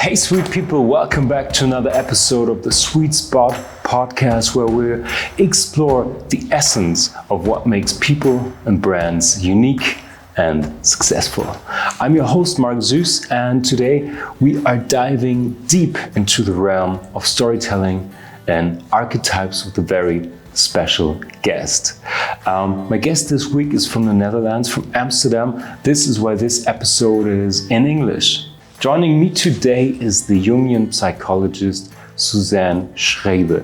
Hey sweet people, welcome back to another episode of the Sweetspot Podcast, where we explore the essence of what makes people and brands unique and successful. I'm your host Marc Suess, and today we are diving deep into the realm of storytelling and archetypes with a very special guest. My guest this week is from the Netherlands, from Amsterdam. This is why this episode is in English. Joining me today is the Jungian psychologist Suzanne Schreve.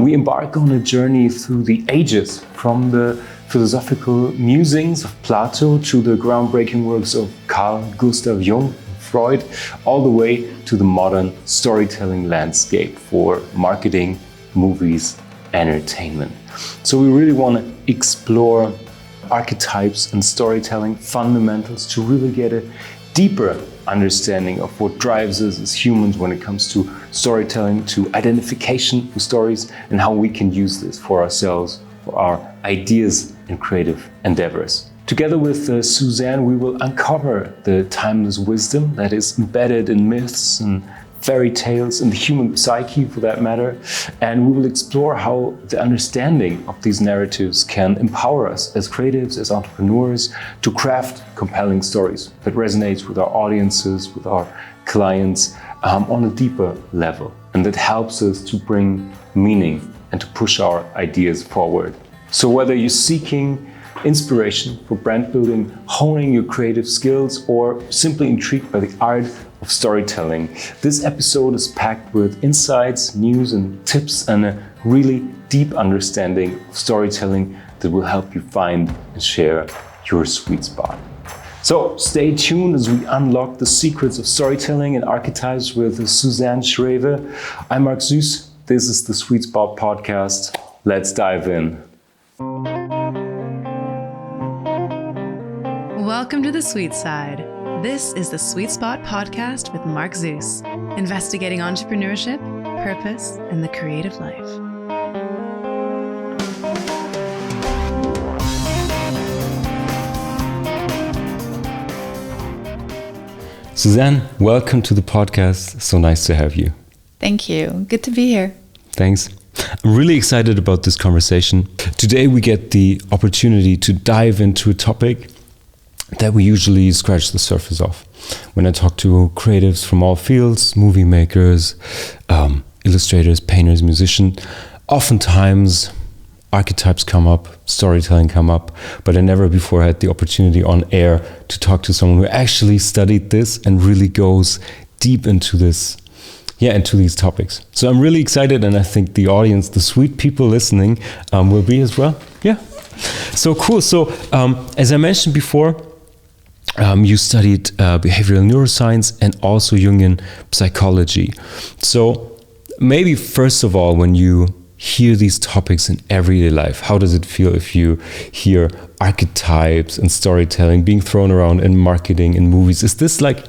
We embark on a journey through the ages, from the philosophical musings of Plato to the groundbreaking works of Carl Gustav Jung and Freud, all the way to the modern storytelling landscape for marketing, movies, entertainment. So we really want to explore archetypes and storytelling fundamentals to really get a deeper understanding of what drives us as humans when it comes to storytelling, to identification with stories, and how we can use this for ourselves, for our ideas and creative endeavors. Together with Suzanne, we will uncover the timeless wisdom that is embedded in myths and fairy tales and the human psyche, for that matter, and we will explore how the understanding of these narratives can empower us as creatives, as entrepreneurs, to craft compelling stories that resonates with our audiences, with our clients, on a deeper level, and that helps us to bring meaning and to push our ideas forward. So whether you're seeking inspiration for brand building, honing your creative skills, or simply intrigued by the art of storytelling, this episode is packed with insights, news and tips, and a really deep understanding of storytelling that will help you find and share your sweet spot. So stay tuned as we unlock the secrets of storytelling and archetypes with Suzanne Schreve. I'm Marc Suess. This is the Sweetspot Podcast. Let's dive in. Welcome to the Sweet Side. This is the Sweetspot Podcast with Marc Suess, investigating entrepreneurship, purpose, and the creative life. Suzanne, welcome to the podcast. So nice to have you. Thank you. Good to be here. Thanks. I'm really excited about this conversation. Today we get the opportunity to dive into a topic that we usually scratch the surface of. When I talk to creatives from all fields, movie makers, illustrators, painters, musicians, oftentimes archetypes come up, storytelling come up, but I never before had the opportunity on air to talk to someone who actually studied this and really goes deep into this, into these topics. So I'm really excited, and I think the audience, the sweet people listening, will be as well. Yeah. So cool. So as I mentioned before, you studied behavioral neuroscience and also Jungian psychology. So maybe first of all, when you hear these topics in everyday life, how does it feel if you hear archetypes and storytelling being thrown around in marketing and movies? Is this like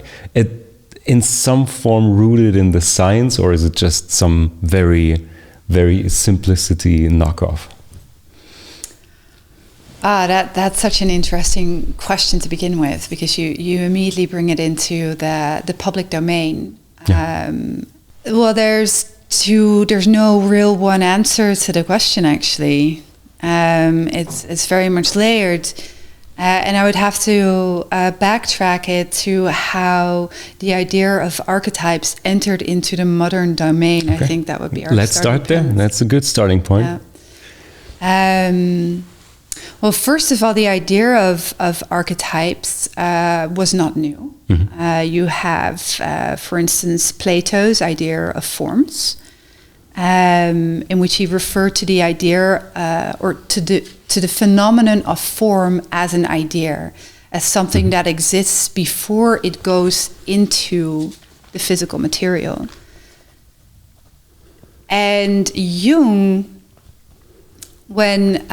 in some form rooted in the science, or is it just some very, very simplicity knockoff? That's such an interesting question to begin with, because you immediately bring it into the public domain. Yeah. Well, there's no real one answer to the question, actually. It's very much layered, and I would have to backtrack it to how the idea of archetypes entered into the modern domain. Okay. I think that would be our Let's start there. That's a good starting point. Yeah. Well, first of all, the idea of archetypes was not new. Mm-hmm. You have, for instance, Plato's idea of forms, in which he referred to the idea or to the phenomenon of form as an idea, as something that exists before it goes into the physical material. And Jung, when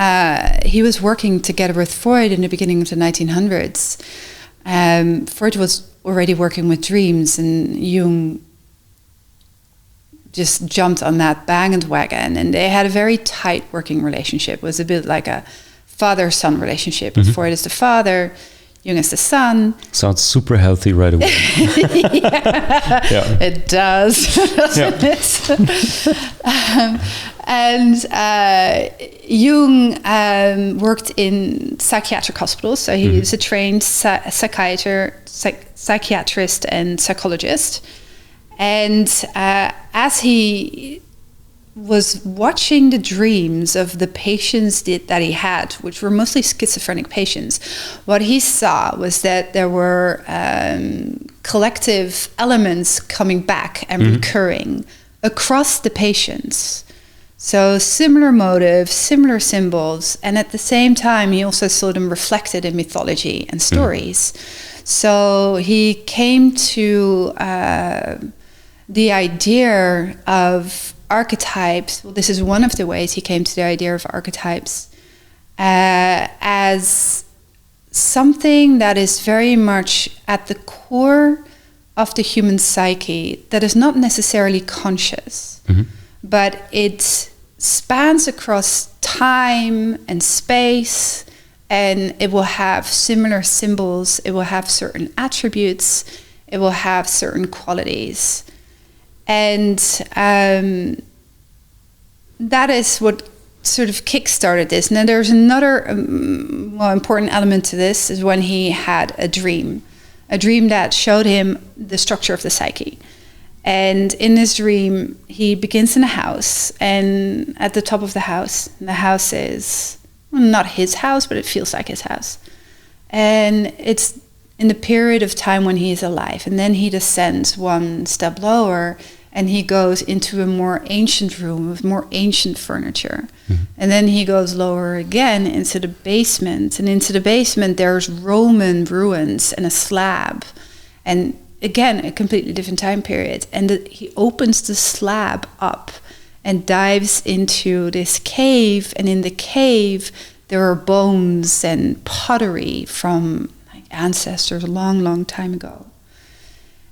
he was working together with Freud in the beginning of the 1900s, Freud was already working with dreams, and Jung just jumped on that bandwagon, and they had a very tight working relationship. It was a bit like a father-son relationship. Mm-hmm. Freud is the father, Jung as the sun. Sounds super healthy right away. Yeah. It does, doesn't it? Jung worked in psychiatric hospitals, so he was a trained psychiatrist and psychologist. And as he was watching the dreams of the patients that he had, which were mostly schizophrenic patients, what he saw was that there were collective elements coming back and recurring across the patients. So similar motives, similar symbols, and at the same time, he also saw them reflected in mythology and stories. So he came to the idea of archetypes. Well, this is one of the ways he came to the idea of archetypes as something that is very much at the core of the human psyche, that is not necessarily conscious, but it spans across time and space, and it will have similar symbols, it will have certain attributes, it will have certain qualities. And that is what sort of kickstarted this. Now there's another important element to this, is when he had a dream that showed him the structure of the psyche. And in this dream, he begins in a house, and at the top of the house is not his house, but it feels like his house. And it's in the period of time when he is alive. And then he descends one step lower, and he goes into a more ancient room with more ancient furniture. And then he goes lower again into the basement. And into the basement, there's Roman ruins and a slab. And again, a completely different time period. And he opens the slab up and dives into this cave. And in the cave, there are bones and pottery from ancestors a long, long time ago.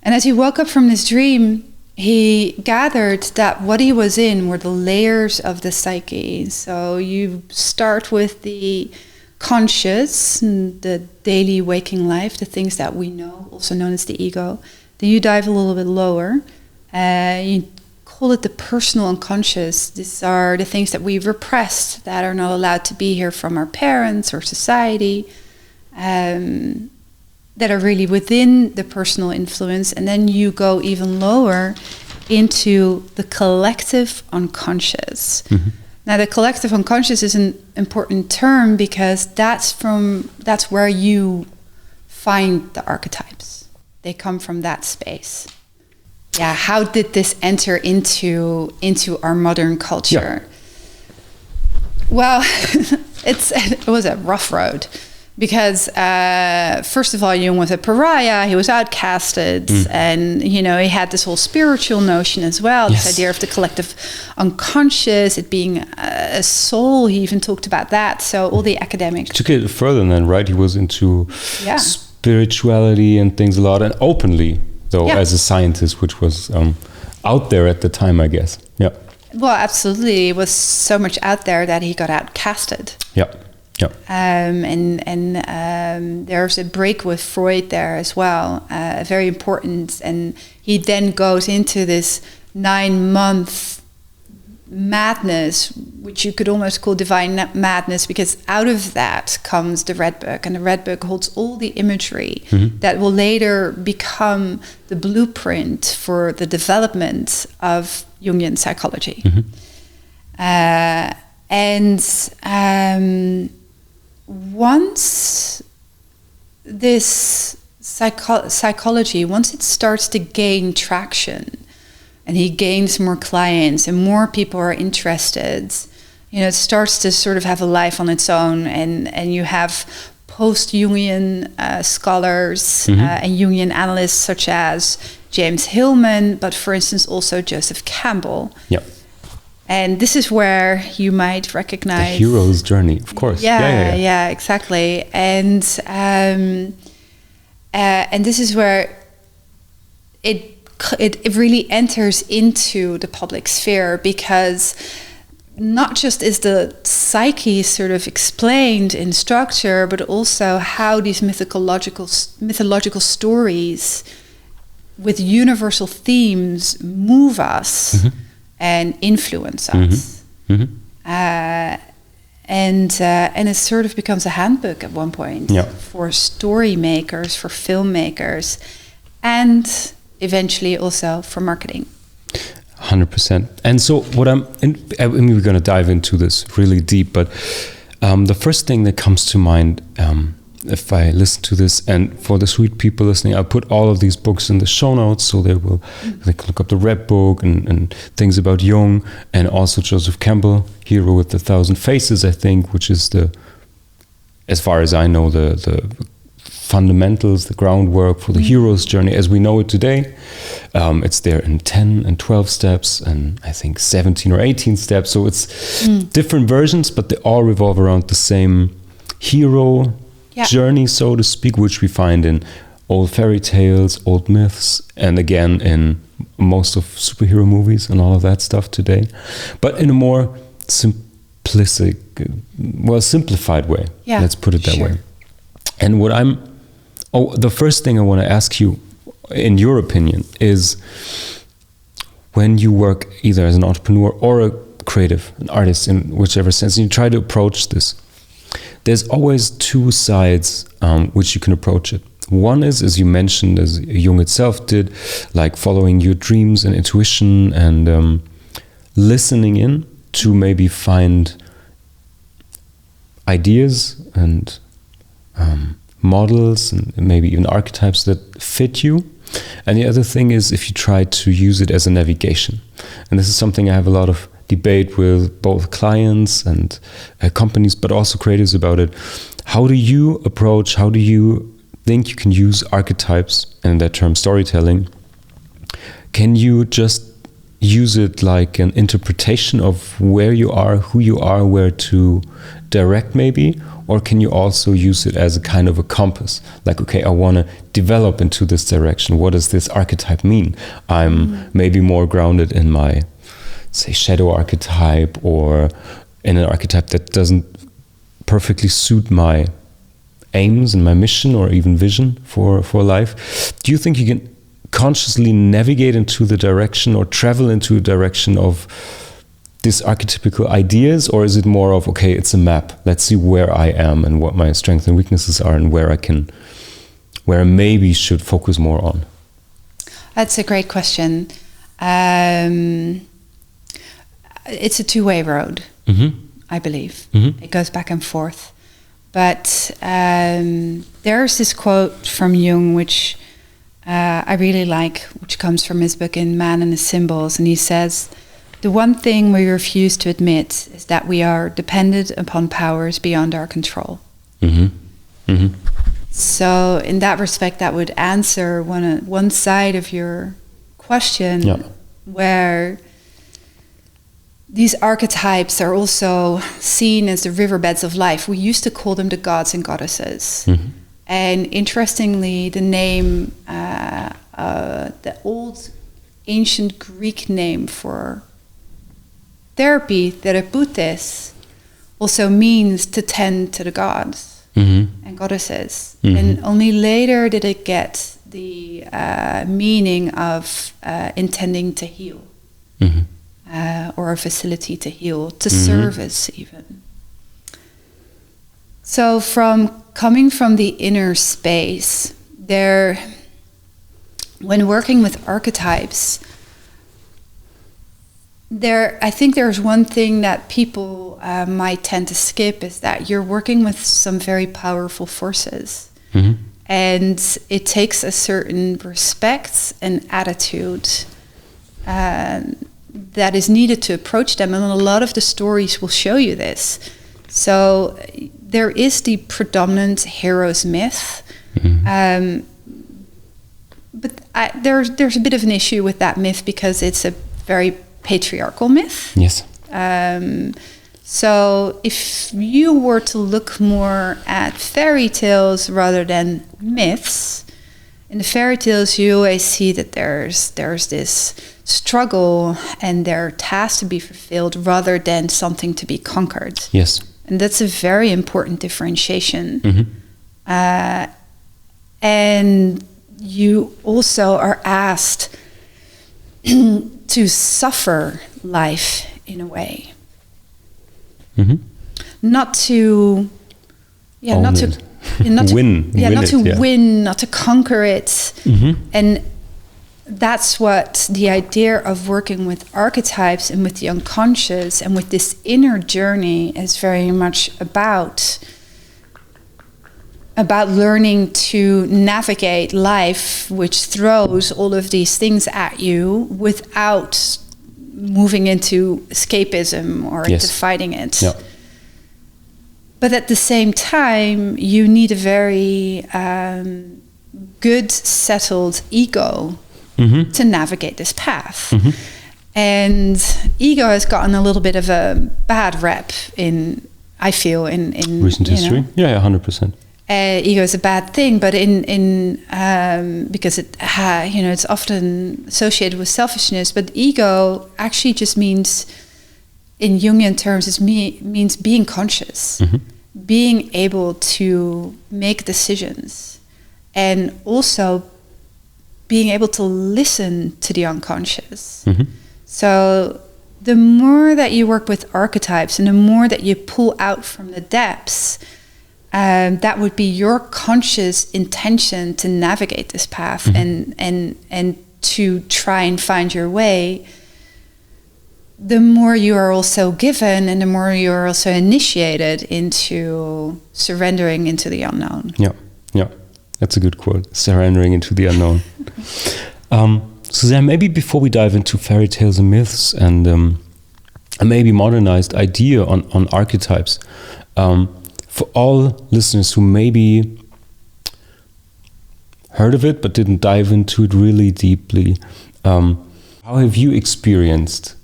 And as he woke up from this dream, he gathered that what he was in were the layers of the psyche. So you start with the conscious, the daily waking life, the things that we know, also known as the ego. Then you dive a little bit lower. You call it the personal unconscious. These are the things that we've repressed, that are not allowed to be here from our parents or society, that are really within the personal influence. And then you go even lower into the collective unconscious. Now, the collective unconscious is an important term because that's where you find the archetypes. They come from that space. Yeah, how did this enter into our modern culture? Yeah. Well, it was a rough road. Because first of all, Jung was a pariah, he was outcasted, and he had this whole spiritual notion as well, this idea of the collective unconscious, it being a soul. He even talked about that. So all the academics took it further than, right? He was into spirituality and things a lot, and openly, though, as a scientist, which was out there at the time, I guess. Yeah. Well, absolutely. It was so much out there that he got outcasted. Yeah. Yeah. And there's a break with Freud there as well, very important. And he then goes into this 9-month madness, which you could almost call divine madness, because out of that comes the Red Book. And the Red Book holds all the imagery that will later become the blueprint for the development of Jungian psychology. Once this psychology, once it starts to gain traction and he gains more clients and more people are interested, it starts to sort of have a life on its own, and you have post-Jungian scholars and Jungian analysts such as James Hillman, but for instance also Joseph Campbell. Yeah. And this is where you might recognize the hero's journey, of course. Yeah, exactly. And this is where it really enters into the public sphere, because not just is the psyche sort of explained in structure, but also how these mythological stories with universal themes move us and influence us. And it sort of becomes a handbook at one point for story makers, for filmmakers, and eventually also for marketing. 100%. And so we're going to dive into this really deep, but the first thing that comes to mind if I listen to this, and for the sweet people listening, I'll put all of these books in the show notes, so they can look up the Red Book and things about Jung, and also Joseph Campbell, Hero with the Thousand Faces, I think, which is as far as I know, the fundamentals, the groundwork for the hero's journey as we know it today. It's there in 10 and 12 steps, and I think 17 or 18 steps. So it's different versions, but they all revolve around the same hero journey, so to speak, which we find in old fairy tales, old myths, and again in most of superhero movies and all of that stuff today, but in a more simplified way. Yeah, let's put it that way. And the first thing I want to ask you, in your opinion, is when you work either as an entrepreneur or a creative, an artist in whichever sense, and you try to approach this, there's always two sides which you can approach it. One is, as you mentioned, as Jung itself did, like following your dreams and intuition and listening in to maybe find ideas and models and maybe even archetypes that fit you. And the other thing is if you try to use it as a navigation. And this is something I have a lot of debate with both clients and companies, but also creatives about it. How do you think you can use archetypes, and that term storytelling? Can you just use it like an interpretation of where you are, who you are, where to direct maybe? Or can you also use it as a kind of a compass? Like, okay, I want to develop into this direction. What does this archetype mean? I'm maybe more grounded in my, say, shadow archetype, or in an archetype that doesn't perfectly suit my aims and my mission or even vision for life. Do you think you can consciously navigate into the direction or travel into a direction of these archetypical ideas, or is it more of, okay, it's a map, let's see where I am and what my strengths and weaknesses are and where I maybe should focus more on? That's a great question. It's a two-way road, I believe. It goes back and forth. But there's this quote from Jung, which I really like, which comes from his book In Man and His Symbols. And he says, "The one thing we refuse to admit is that we are dependent upon powers beyond our control." So in that respect, that would answer one side of your question, where these archetypes are also seen as the riverbeds of life. We used to call them the gods and goddesses. And interestingly, the name, the old ancient Greek name for therapy, therapeutes, also means to tend to the gods and goddesses. And only later did it get the meaning of intending to heal. Or a facility to heal, to service even. So coming from the inner space, when working with archetypes, I think there's one thing that people might tend to skip, is that you're working with some very powerful forces. And it takes a certain respect and attitude that is needed to approach them, and a lot of the stories will show you this. So there is the predominant hero's myth, but there's a bit of an issue with that myth because it's a very patriarchal myth. Yes. So if you were to look more at fairy tales rather than myths, in the fairy tales, you always see that there's this struggle and there are tasks to be fulfilled rather than something to be conquered. Yes. And that's a very important differentiation. And you also are asked to suffer life in a way. Not to win. Win, not to conquer it. And that's what the idea of working with archetypes and with the unconscious and with this inner journey is very much about learning to navigate life, which throws all of these things at you without moving into escapism or into fighting it. Yeah. But at the same time, you need a very good, settled ego to navigate this path. And ego has gotten a little bit of a bad rep in recent history. Yeah, 100%. Ego is a bad thing, but because it's often associated with selfishness. But ego actually just means, in Jungian terms, it means being conscious, being able to make decisions, and also being able to listen to the unconscious. So the more that you work with archetypes and the more that you pull out from the depths, that would be your conscious intention to navigate this path and to try and find your way. The more you are also given and the more you are also initiated into surrendering into the unknown. Yeah. That's a good quote. Surrendering into the unknown. Suzanne, maybe before we dive into fairy tales and myths and a maybe modernized idea on archetypes, for all listeners who maybe heard of it but didn't dive into it really deeply, how have you experienced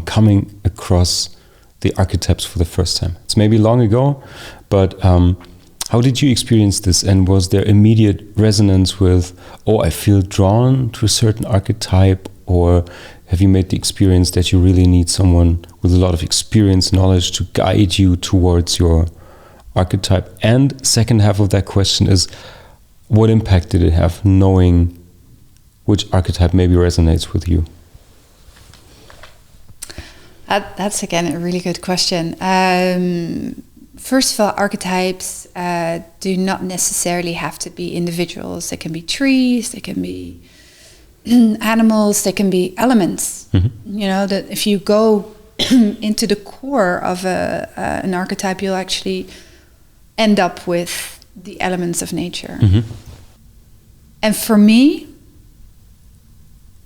coming across the archetypes for the first time? It's maybe long ago, but how did you experience this? And was there immediate resonance with, I feel drawn to a certain archetype? Or have you made the experience that you really need someone with a lot of experience, knowledge to guide you towards your archetype? And second half of that question is, what impact did it have knowing which archetype maybe resonates with you? That's again a really good question. First of all, archetypes do not necessarily have to be individuals. They can be trees, they can be animals, they can be elements. You know, that if you go into the core of an archetype, you'll actually end up with the elements of nature. And for me,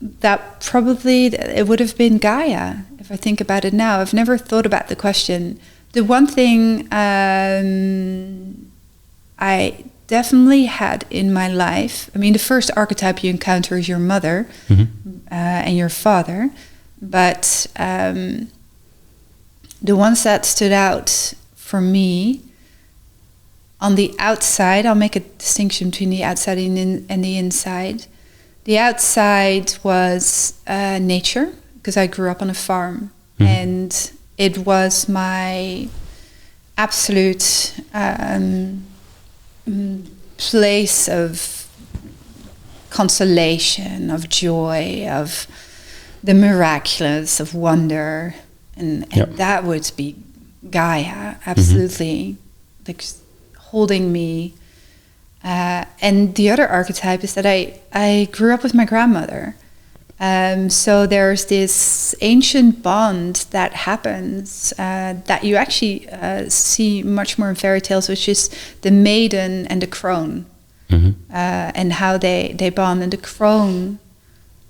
that probably, it would have been Gaia, if I think about it now. I've never thought about the question. The one thing I definitely had in my life, I mean, the first archetype you encounter is your mother and your father, but the ones that stood out for me, on the outside, I'll make a distinction between the outside and the inside. The outside was nature, because I grew up on a farm, and it was my absolute place of consolation, of joy, of the miraculous, of wonder, and that would be Gaia, absolutely, like holding me. And the other archetype is that I grew up with my grandmother. So there's this ancient bond that happens that you actually see much more in fairy tales, which is the maiden and the crone, and how they bond. And the crone,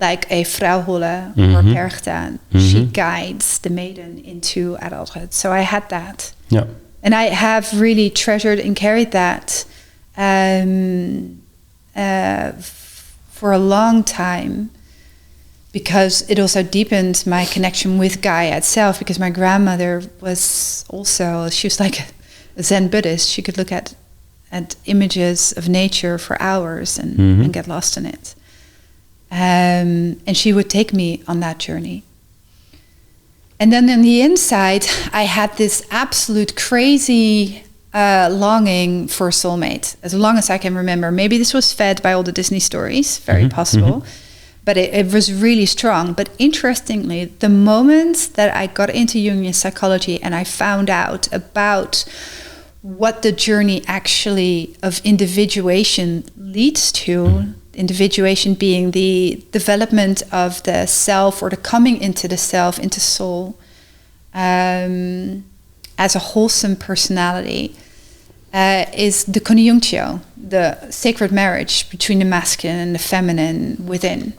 like a vrouwholle or perchta, she guides the maiden into adulthood. So I had that. Yeah. And I have really treasured and carried that for a long time, because it also deepened my connection with Gaia itself, because my grandmother was also, she was like a Zen Buddhist. She could look at at images of nature for hours and get lost in it. And she would take me on that journey. And then on the inside, I had this absolute crazy longing for a soulmate, as long as I can remember. Maybe this was fed by all the Disney stories, very possible. But it was really strong. But interestingly, the moment that I got into Jungian psychology and I found out about what the journey actually of individuation leads to, individuation being the development of the self or the coming into the self, into soul, as a wholesome personality, is the conjunctio, the sacred marriage between the masculine and the feminine within,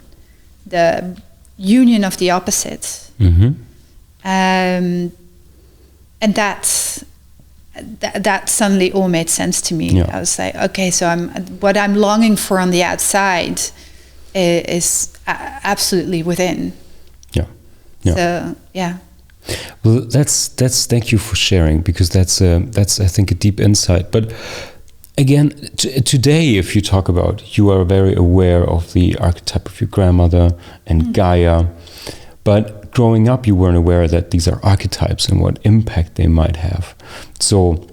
the union of the opposites. And that suddenly all made sense to me. Yeah. I was like, okay, so what I'm longing for on the outside is absolutely within. Yeah. So yeah. Well, that's thank you for sharing, because that's I think a deep insight. But again, today, if you talk about, you are very aware of the archetype of your grandmother and Gaia, but growing up, you weren't aware that these are archetypes and what impact they might have. So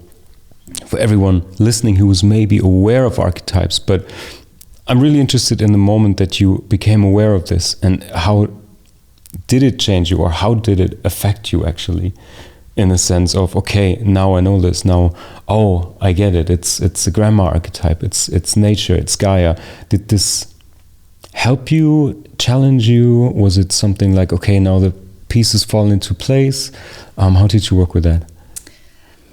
for everyone listening who was maybe aware of archetypes, but I'm really interested in the moment that you became aware of this, and how did it change you, or how did it affect you actually, in the sense of, okay, now I know this, now, oh, I get it, it's a grandma archetype, it's nature, it's Gaia. Did this help you, challenge you? Was it something like, okay, now the pieces fall into place? How did you work with that?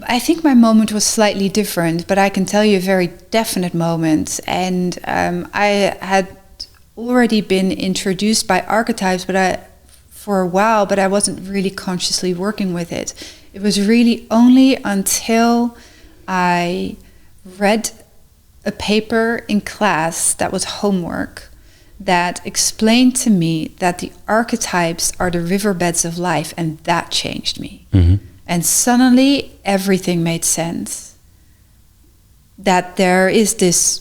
I think my moment was slightly different, but I can tell you a very definite moment. And I had already been introduced by archetypes, for a while, but I wasn't really consciously working with it. It was really only until I read a paper in class that was homework that explained to me that the archetypes are the riverbeds of life, and that changed me. And suddenly everything made sense. That there is this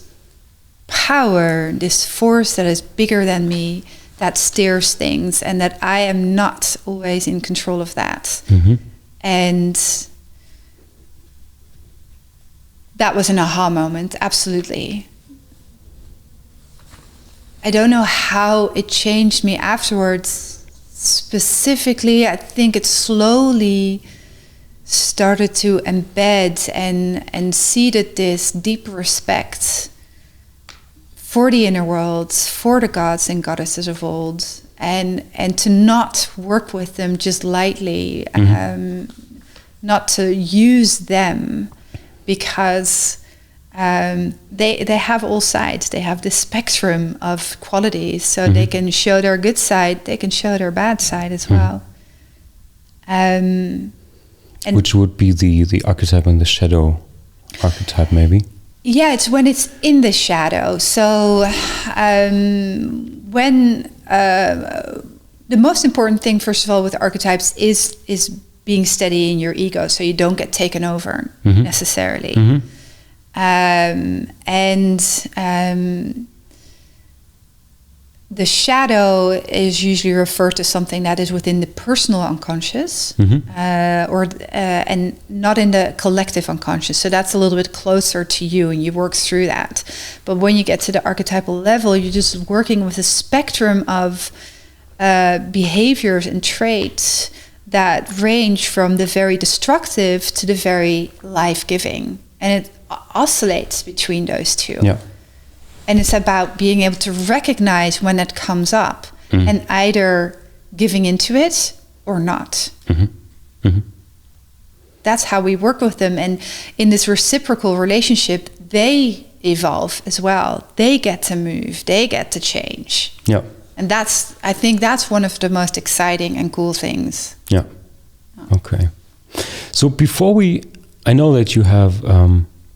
power, this force that is bigger than me, that steers things, and that I am not always in control of that. And that was an aha moment, absolutely. I don't know how it changed me afterwards specifically. I think it slowly started to embed and seeded this deep respect for the inner world, for the gods and goddesses of old, and to not work with them just lightly, not to use them, because they have all sides. They have this spectrum of qualities, so they can show their good side, they can show their bad side as well. And which would be the archetype and the shadow archetype, maybe? Yeah, it's when it's in the shadow. So when the most important thing, first of all, with archetypes is being steady in your ego, so you don't get taken over necessarily. The shadow is usually referred to something that is within the personal unconscious, and not in the collective unconscious. So that's a little bit closer to you, and you work through that. But when you get to the archetypal level, you're just working with a spectrum of behaviors and traits that range from the very destructive to the very life-giving, and it oscillates between those two. Yeah. And it's about being able to recognize when that comes up and either giving into it or not. That's how we work with them. And in this reciprocal relationship, they evolve as well. They get to move. They get to change. Yeah. And I think that's one of the most exciting and cool things. Yeah. Okay. So I know that you have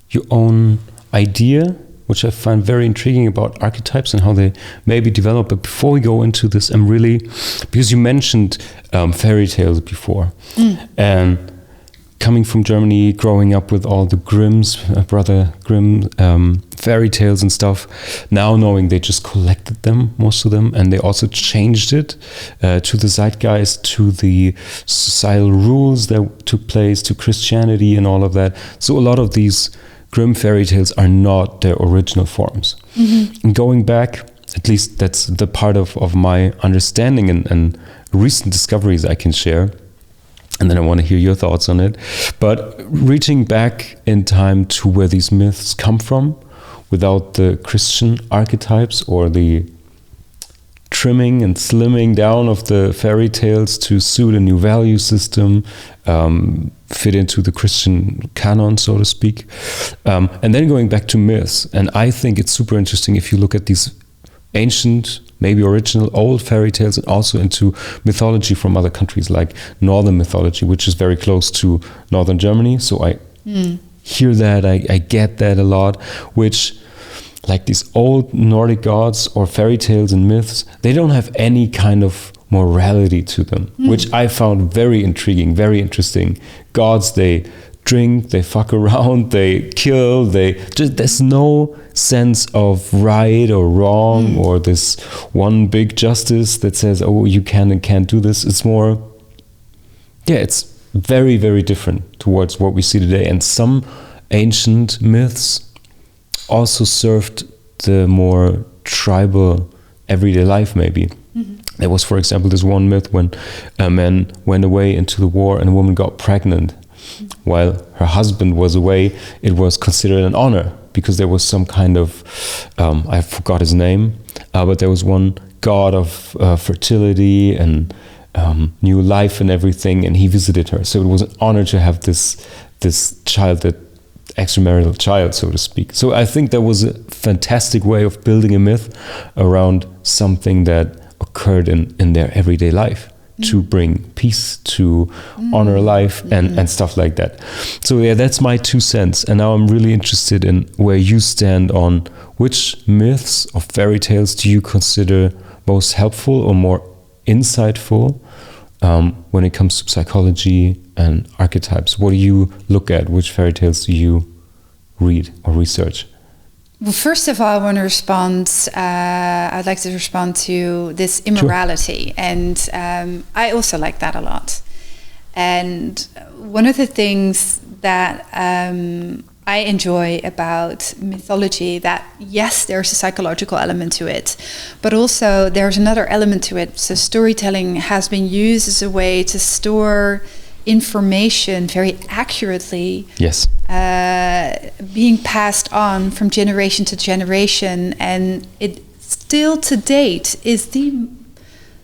your own idea, which I find very intriguing, about archetypes and how they maybe develop. But before we go into this, because you mentioned fairy tales before, and coming from Germany, growing up with all the Grimm's, brother Grimm, fairy tales and stuff, now knowing they just collected them, most of them, and they also changed it to the zeitgeist, to the societal rules that took place, to Christianity and all of that. So a lot of these Grimm fairy tales are not their original forms. And going back, at least that's the part of my understanding and recent discoveries I can share, and then I want to hear your thoughts on it. But reaching back in time to where these myths come from, without the Christian archetypes or the trimming and slimming down of the fairy tales to suit a new value system, fit into the Christian canon, so to speak. And then going back to myths. And I think it's super interesting if you look at these ancient, maybe original old fairy tales, and also into mythology from other countries, like Northern mythology, which is very close to Northern Germany. So I hear that, I get that a lot, which, like these old Nordic gods or fairy tales and myths, they don't have any kind of morality to them, which I found very intriguing, very interesting. Gods, they drink, they fuck around, they kill, there's no sense of right or wrong or this one big justice that says, oh, you can and can't do this. It's more, it's very, very different towards what we see today. And some ancient myths also served the more tribal everyday life, maybe. There was, for example, this one myth when a man went away into the war and a woman got pregnant. While her husband was away, it was considered an honor because there was some kind of, I forgot his name, but there was one god of fertility and new life and everything, and he visited her. So it was an honor to have this child, that extramarital child, so to speak. So I think that was a fantastic way of building a myth around something that occurred in their everyday life, to bring peace, to honor life and stuff like that. So yeah, that's my 2 cents. And now I'm really interested in where you stand on which myths or fairy tales do you consider most helpful or more insightful when it comes to psychology and archetypes. What do you look at? Which fairy tales do you read or research? Well, first of all, I want to respond. I'd like to respond to this immorality, and I also like that a lot. And one of the things that I enjoy about mythology, that yes, there's a psychological element to it, but also there's another element to it. So storytelling has been used as a way to store information very accurately. Yes. Being passed on from generation to generation, and it still to date is the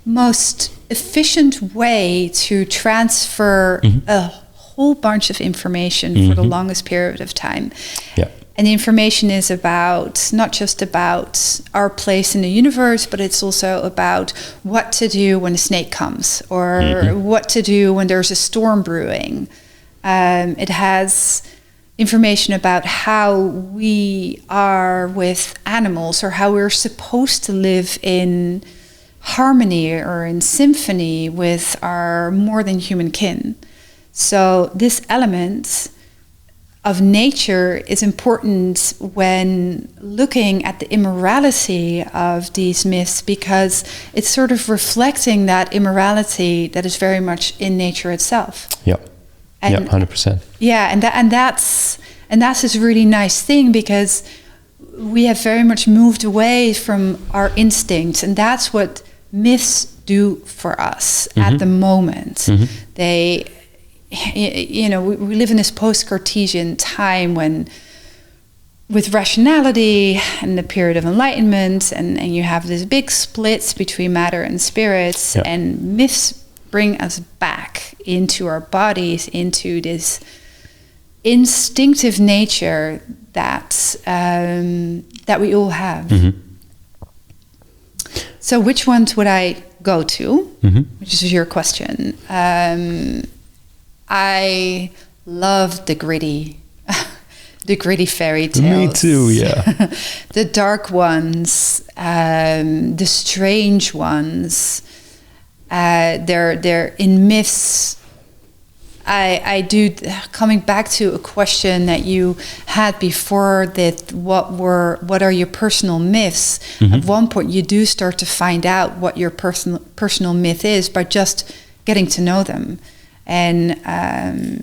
most efficient way to transfer a whole bunch of information for the longest period of time. Yeah. And the information is about, not just about our place in the universe, but it's also about what to do when a snake comes, or what to do when there's a storm brewing. It has information about how we are with animals, or how we're supposed to live in harmony or in symphony with our more than human kin. So this element of nature is important when looking at the immorality of these myths, because it's sort of reflecting that immorality that is very much in nature itself. Yeah. And 100%. Yeah, and that's this really nice thing, because we have very much moved away from our instincts, and that's what myths do for us at the moment. They, you know, we live in this post-Cartesian time when, with rationality and the period of enlightenment, and you have this big splits between matter and spirits, and myths bring us back into our bodies, into this instinctive nature that that we all have. So which ones would I go to? Which is your question. I love the gritty fairy tales. Me too, yeah. The dark ones, the strange ones. They're in myths. I do, coming back to a question that you had before, that what are your personal myths? At one point you do start to find out what your personal myth is by just getting to know them. And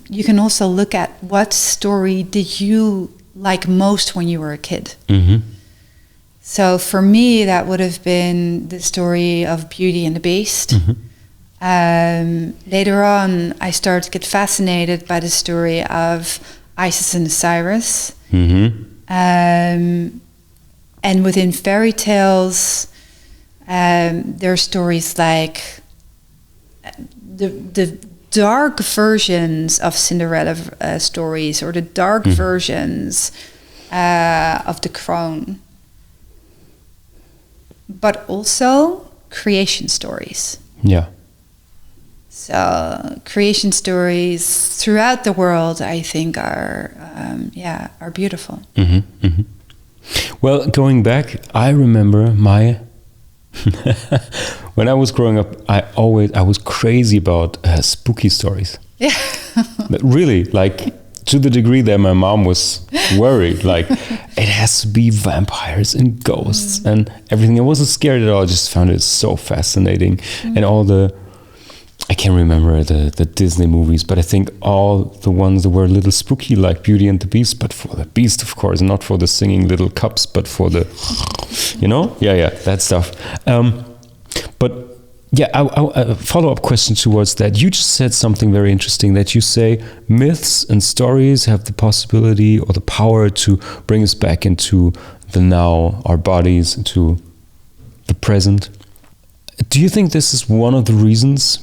you can also look at what story did you like most when you were a kid. So for me, that would have been the story of Beauty and the Beast. Later on, I started to get fascinated by the story of Isis and Osiris. And within fairy tales, there are stories like the dark versions of Cinderella stories, or the dark versions of the Crone. But also creation stories. Yeah. So creation stories throughout the world, I think, are beautiful. Well, going back, I remember when I was growing up, I was crazy about spooky stories. Yeah. But really, like, to the degree that my mom was worried, like, it has to be vampires and ghosts and everything. I wasn't scared at all. I just found it so fascinating. And I can't remember the Disney movies, but I think all the ones that were a little spooky, like Beauty and the Beast, but for the Beast, of course, not for the singing little cups, but for the, that stuff. But yeah, a follow-up question towards that. You just said something very interesting, that you say myths and stories have the possibility or the power to bring us back into the now, our bodies, into the present. Do you think this is one of the reasons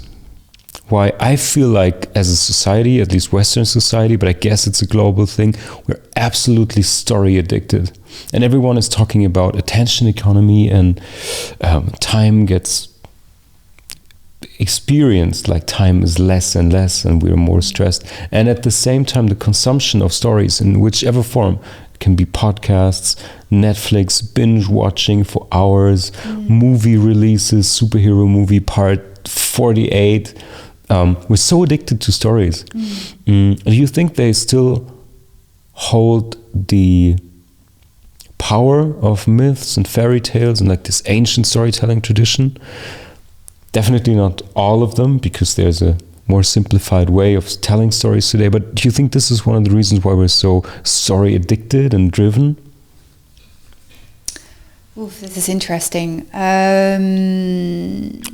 why I feel like, as a society, at least Western society, but I guess it's a global thing, we're absolutely story addicted, and everyone is talking about attention economy, and time gets experienced, like time is less and less, and we're more stressed. And at the same time, the consumption of stories in whichever form, it can be podcasts, Netflix, binge watching for hours, movie releases, superhero movie part 48. We're so addicted to stories. Do you think they still hold the power of myths and fairy tales and like this ancient storytelling tradition? Definitely not all of them, because there's a more simplified way of telling stories today. But do you think this is one of the reasons why we're so story addicted and driven? Oof, this is interesting.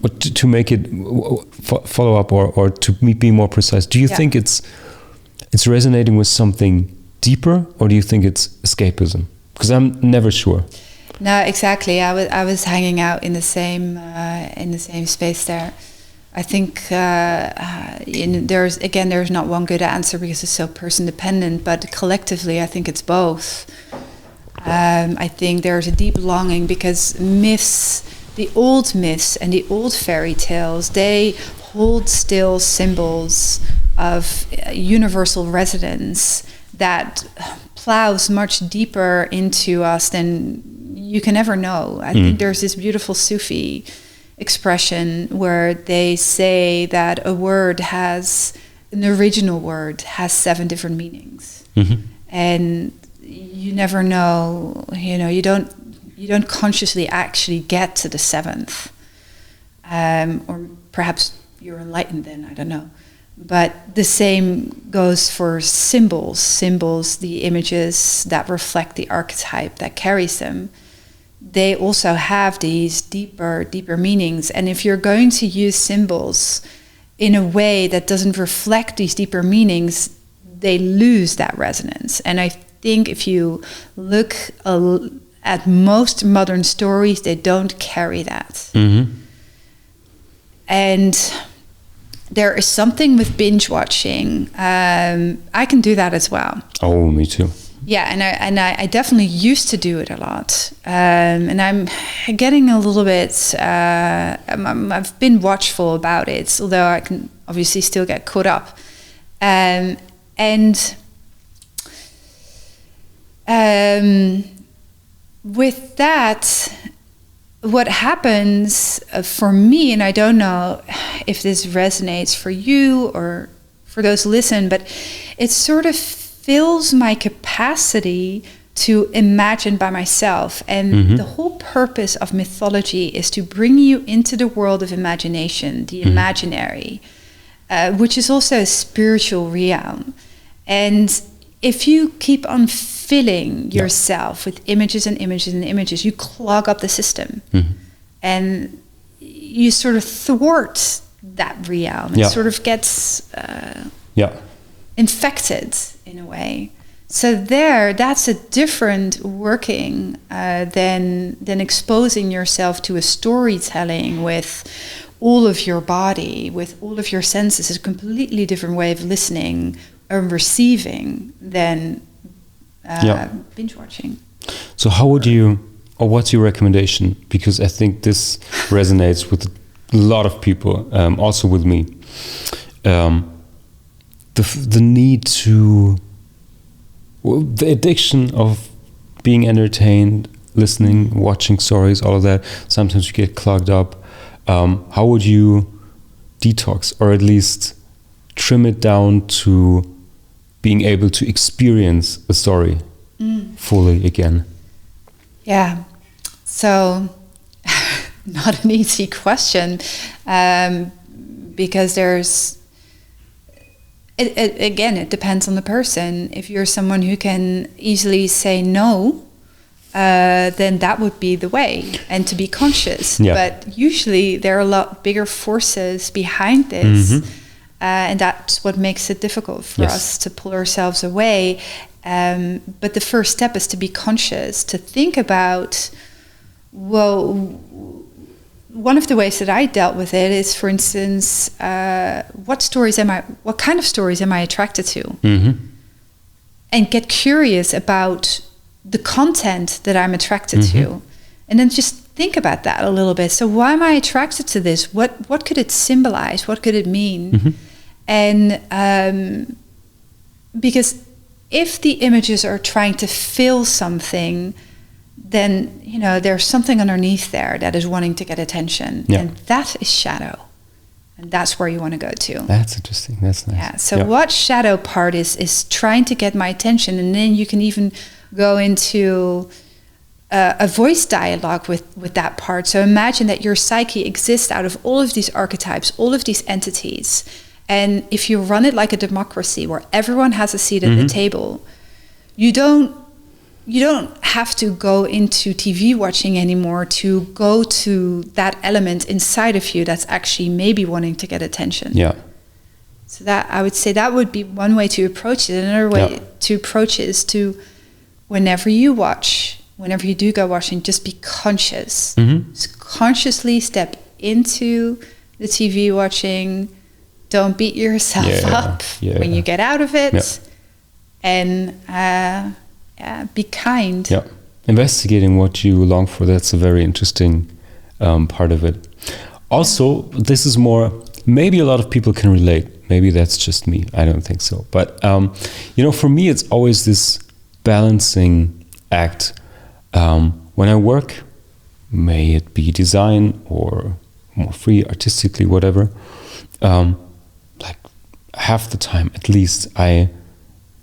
But to make it follow up, or to be more precise, do you think it's resonating with something deeper, or do you think it's escapism? Because I'm never sure. No, exactly. I was hanging out in the same space there. I think there's not one good answer, because it's so person dependent. But collectively, I think it's both. I think there's a deep longing, because myths, the old myths and the old fairy tales, they hold still symbols of universal resonance that plows much deeper into us than you can ever know. I think there's this beautiful Sufi expression where they say that an original word has 7 different meanings. And you never know, you don't consciously actually get to the 7th. Or perhaps you're enlightened then, I don't know. But the same goes for symbols, the images that reflect the archetype that carries them. They also have these deeper meanings. And if you're going to use symbols in a way that doesn't reflect these deeper meanings, they lose that resonance. And I think if you look at most modern stories, they don't carry that. And there is something with binge watching. I can do that as well. Oh, me too. Yeah, and I definitely used to do it a lot. And I'm getting a little bit. I've been watchful about it, although I can obviously still get caught up. And with that, what happens for me, and I don't know if this resonates for you or for those who listen, but it sort of fills my capacity to imagine by myself. And the whole purpose of mythology is to bring you into the world of imagination, the imaginary, which is also a spiritual realm. And if you keep on filling yourself with images and images and images, you clog up the system. And you sort of thwart that realm. It sort of gets infected in a way. So that's a different working than exposing yourself to a storytelling with all of your body, with all of your senses. Is a completely different way of listening or receiving than binge watching. So how would you, or what's your recommendation? Because I think this resonates with a lot of people, also with me. The need to, the addiction of being entertained, listening, watching stories, all of that, sometimes you get clogged up. How would you detox, or at least trim it down to being able to experience a story fully again? Yeah, so not an easy question, because it depends on the person. If you're someone who can easily say no, then that would be the way, and to be conscious. But usually there are a lot bigger forces behind this, and that's what makes it difficult for us to pull ourselves away. But the first step is to be conscious, to think about, well, one of the ways that I dealt with it is, for instance, what kind of stories am I attracted to? And get curious about the content that I'm attracted to. And then just think about that a little bit. So why am I attracted to this? What could it symbolize? What could it mean? And because if the images are trying to fill something, then there's something underneath there that is wanting to get attention, and that is shadow, and that's where you want to go to. That's interesting. That's nice. Yeah. So what shadow part is trying to get my attention, and then you can even go into a voice dialogue with that part. So imagine that your psyche exists out of all of these archetypes, all of these entities. And if you run it like a democracy where everyone has a seat at the table, you don't have to go into TV watching anymore to go to that element inside of you that's actually maybe wanting to get attention. Yeah. So that, I would say, that would be one way to approach it. Another way to approach it is to, whenever you do go watching, just be conscious. Just consciously step into the TV watching. Don't beat yourself up when you get out of it. And be kind. Yeah. Investigating what you long for, that's a very interesting part of it. Also, this is more, maybe a lot of people can relate. Maybe that's just me. I don't think so. But, for me, it's always this balancing act. When I work, may it be design or more free, artistically, whatever, like half the time, at least, I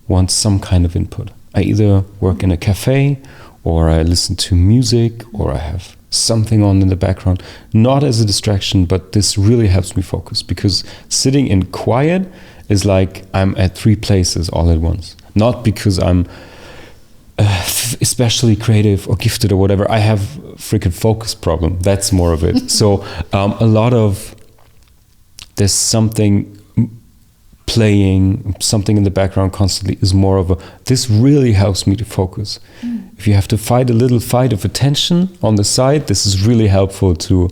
want some kind of input. I either work in a cafe, or I listen to music, or I have something on in the background, not as a distraction, but this really helps me focus, because sitting in quiet is like I'm at 3 places all at once. Not because I'm especially creative or gifted or whatever. I have a freaking focus problem. That's more of it. So a lot of, there's something playing, something in the background constantly is more of a, this really helps me to focus. If you have to fight a little fight of attention on the side, this is really helpful to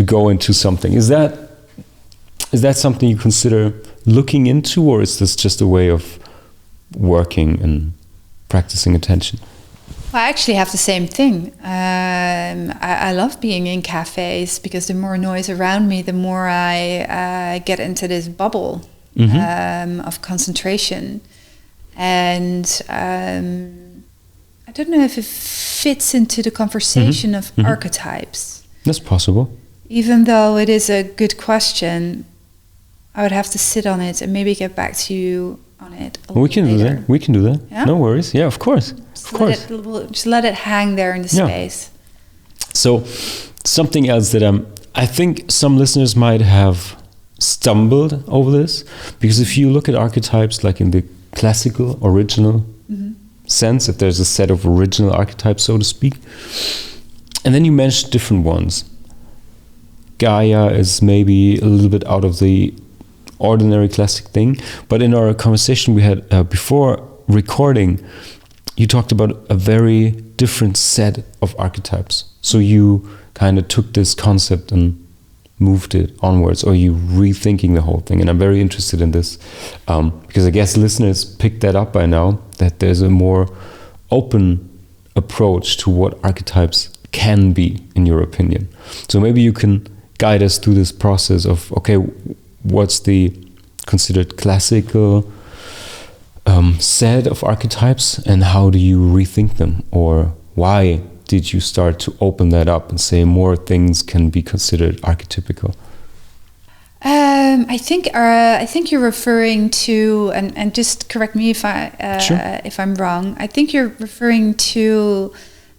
go into something. Is that something you consider looking into, or is this just a way of working and practicing attention? Well, I actually have the same thing. I love being in cafes, because the more noise around me, the more I get into this bubble of concentration. And I don't know if it fits into the conversation of archetypes. That's possible. Even though it is a good question, I would have to sit on it and maybe get back to you on it. We can do that. We can do that. Yeah? No worries. Yeah, of course. Just let it hang there in the space. So something else that I think some listeners might have stumbled over this, because if you look at archetypes like in the classical original sense, if there's a set of original archetypes, so to speak, and then you mentioned different ones. Gaia is maybe a little bit out of the ordinary classic thing, but in our conversation we had before recording, you talked about a very different set of archetypes. So you kind of took this concept and moved it onwards, or you rethinking the whole thing. And I'm very interested in this because I guess listeners picked that up by now, that there's a more open approach to what archetypes can be, in your opinion. So maybe you can guide us through this process of, okay, what's the considered classical set of archetypes, and how do you rethink them, or why did you start to open that up and say more things can be considered archetypical? I think you're referring to, and just correct me if if I'm wrong. I think you're referring to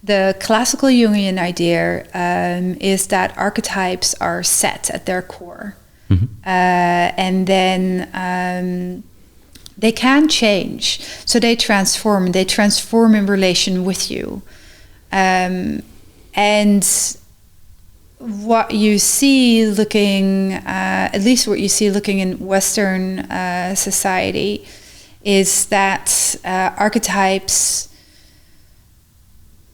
the classical Jungian idea is that archetypes are set at their core, and then they can change. So they transform. They transform in relation with you. And what you see looking, at least what you see looking in Western society, is that archetypes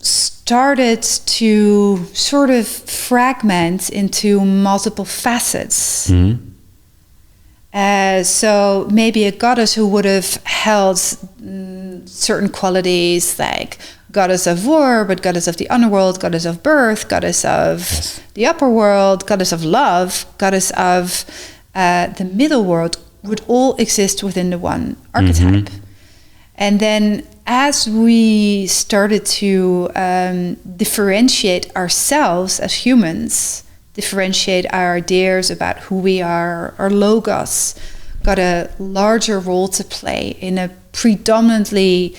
started to sort of fragment into multiple facets. So maybe a goddess who would have held certain qualities like goddess of war, but goddess of the underworld, goddess of birth, goddess of the upper world, goddess of love, goddess of the middle world would all exist within the one archetype. And then as we started to differentiate ourselves as humans, differentiate our ideas about who we are, our logos got a larger role to play in a predominantly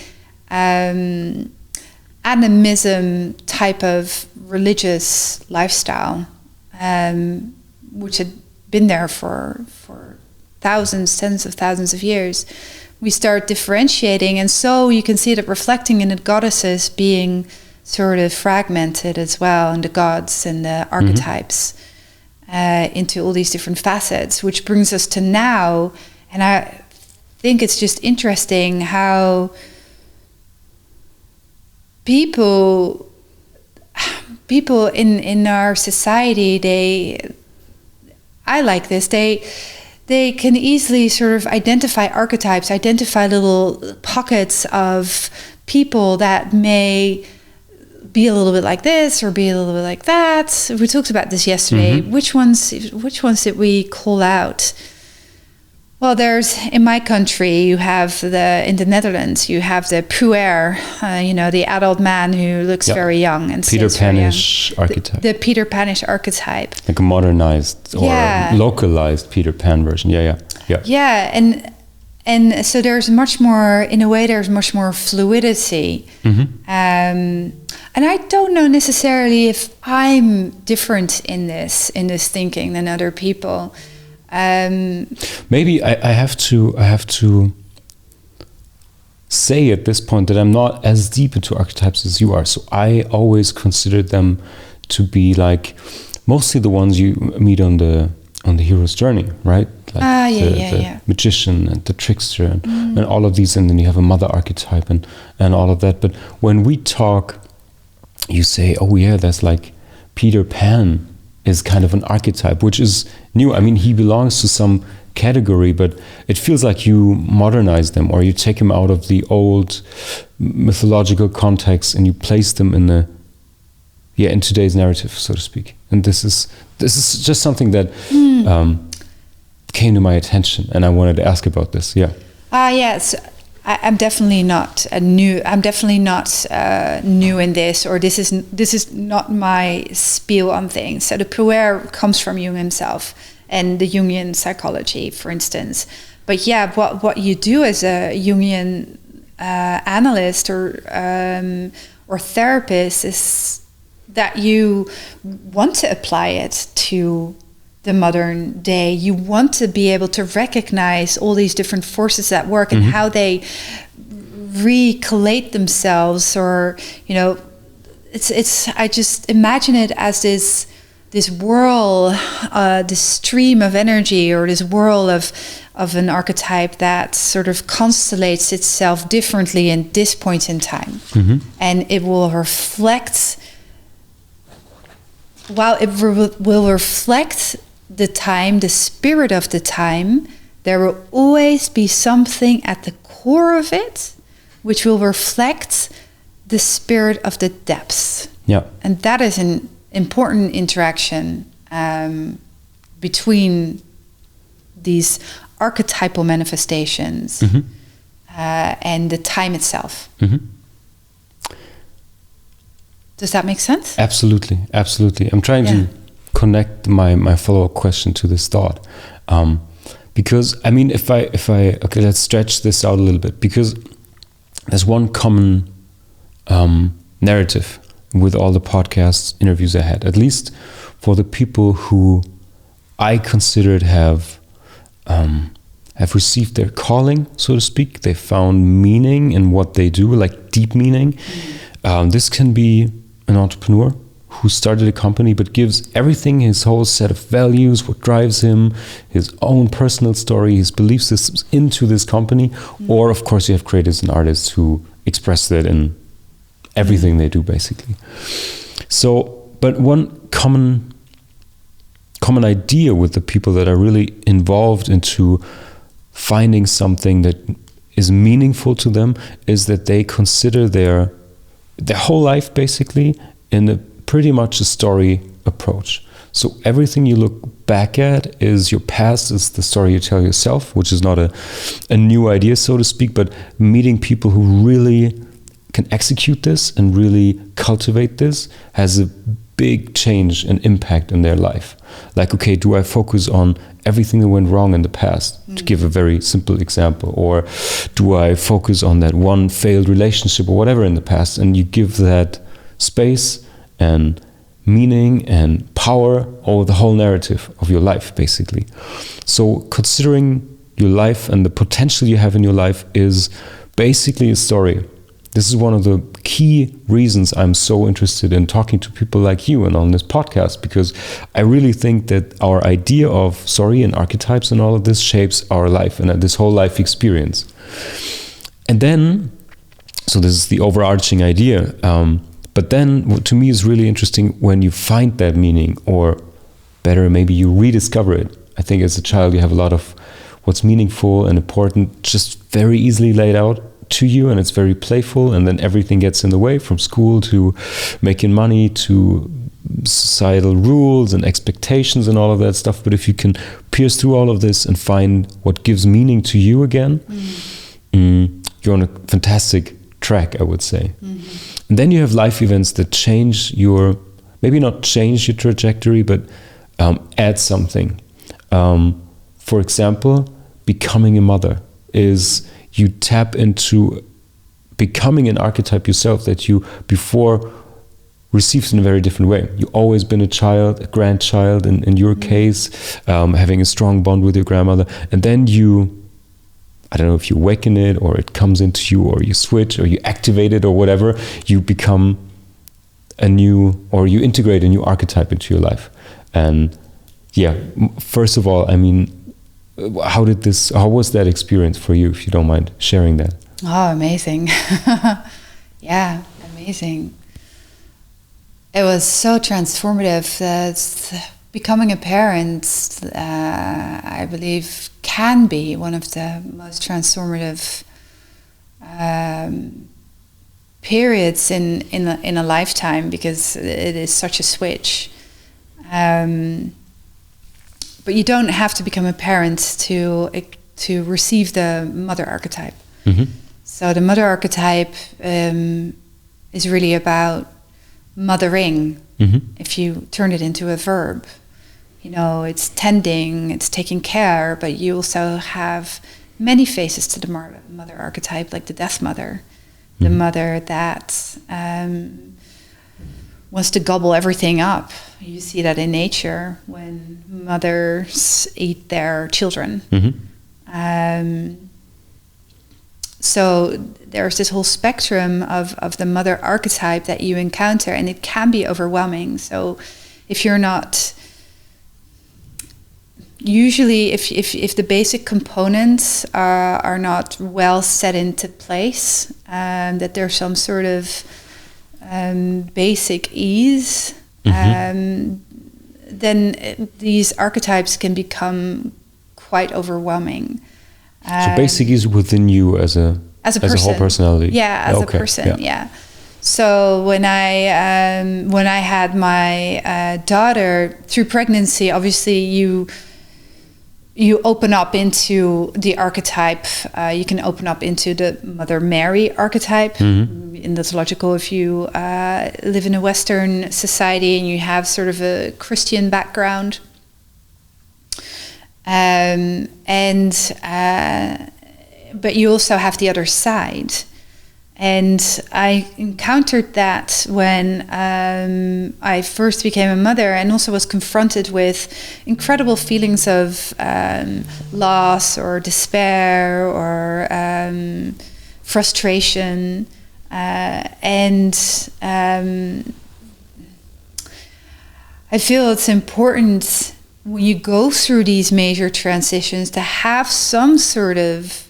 animism type of religious lifestyle, which had been there for thousands, tens of thousands of years. We start differentiating, and so you can see that reflecting in the goddesses being sort of fragmented as well, and the gods and the archetypes into all these different facets, which brings us to now. And I think it's just interesting how people in our society, I like this, they can easily sort of identify archetypes, identify little pockets of people that may be a little bit like this or be a little bit like that. We talked about this yesterday. Which ones did we call out? Well, there's, in my country, you have in the Netherlands, you have the puer, the adult man who looks very young and Peter Panish archetype. The Peter Panish archetype. Like a modernized or localized Peter Pan version. Yeah, and so there's much more fluidity. And I don't know necessarily if I'm different in this thinking than other people. Maybe I have to say at this point that I'm not as deep into archetypes as you are. So I always considered them to be like mostly the ones you meet on the hero's journey, right? Like the magician and the trickster and all of these, and then you have a mother archetype and all of that. But when we talk, you say, oh yeah, that's like Peter Pan is kind of an archetype, which is new. I mean, he belongs to some category, but it feels like you modernize them, or you take him out of the old mythological context and you place them in today's narrative, so to speak. And this is just something that came to my attention, and I wanted to ask about this. Yes. I'm definitely not new. I'm definitely not new in this, or this is not my spiel on things. So the puer comes from Jung himself, and the Jungian psychology, for instance. But yeah, what you do as a Jungian analyst or therapist is that you want to apply it to the modern day. You want to be able to recognize all these different forces at work and how they recollate themselves, or it's I just imagine it as this whirl, this stream of energy, or this whirl of an archetype that sort of constellates itself differently in this point in time. And it will reflect, while it will reflect the time, the spirit of the time, there will always be something at the core of it which will reflect the spirit of the depths. Yeah. And that is an important interaction between these archetypal manifestations and the time itself. Does that make sense? Absolutely. I'm trying to connect my follow-up question to this thought, because I mean, if I okay, let's stretch this out a little bit, because there's one common narrative with all the podcast interviews I had, at least for the people who I considered have received their calling, so to speak. They found meaning in what they do, like deep meaning. This can be an entrepreneur who started a company but gives everything, his whole set of values, what drives him, his own personal story, his belief systems into this company. Or of course you have creators and artists who express that in everything they do, basically. So, but one common idea with the people that are really involved into finding something that is meaningful to them is that they consider their whole life basically in a pretty much a story approach. So everything you look back at is your past, is the story you tell yourself, which is not a new idea, so to speak, but meeting people who really can execute this and really cultivate this has a big change and impact in their life. Like, okay, do I focus on everything that went wrong in the past, to give a very simple example, or do I focus on that one failed relationship or whatever in the past, and you give that space and meaning and power over the whole narrative of your life, basically. So considering your life and the potential you have in your life is basically a story. This is one of the key reasons I'm so interested in talking to people like you and on this podcast, because I really think that our idea of story and archetypes and all of this shapes our life and this whole life experience. And then, so this is the overarching idea, but then what to me is really interesting when you find that meaning, or better, maybe you rediscover it. I think as a child you have a lot of what's meaningful and important just very easily laid out to you, and it's very playful, and then everything gets in the way, from school to making money to societal rules and expectations and all of that stuff. But if you can pierce through all of this and find what gives meaning to you again, you're on a fantastic track, I would say. And then you have life events that change your, maybe not change your trajectory, but add something. For example, becoming a mother is, you tap into becoming an archetype yourself that you before received in a very different way. You've always been a child, a grandchild in your case, having a strong bond with your grandmother, and then you, I don't know if you awaken it or it comes into you or you switch or you activate it or whatever, you become a new, or you integrate a new archetype into your life. And yeah, first of all, I mean, how was that experience for you, if you don't mind sharing that? Oh, amazing. Yeah, amazing. It was so transformative. Becoming a parent, I believe, can be one of the most transformative periods in a lifetime, because it is such a switch. But you don't have to become a parent to receive the mother archetype. So the mother archetype is really about mothering, if you turn it into a verb. it's tending, it's taking care, but you also have many faces to the mother archetype, like the death mother, the mother that wants to gobble everything up. You see that in nature when mothers eat their children. So there's this whole spectrum of the mother archetype that you encounter, and it can be overwhelming. So if you're not, usually if the basic components are not well set into place, that there's some sort of basic ease, then these archetypes can become quite overwhelming. So basic is within you as a whole personality. Yeah, as a person. Yeah. So when I had my daughter, through pregnancy, obviously you open up into the archetype. You can open up into the Mother Mary archetype. And that's logical if you live in a Western society and you have sort of a Christian background. But you also have the other side. And I encountered that when I first became a mother, and also was confronted with incredible feelings of loss or despair or frustration. I feel it's important when you go through these major transitions to have some sort of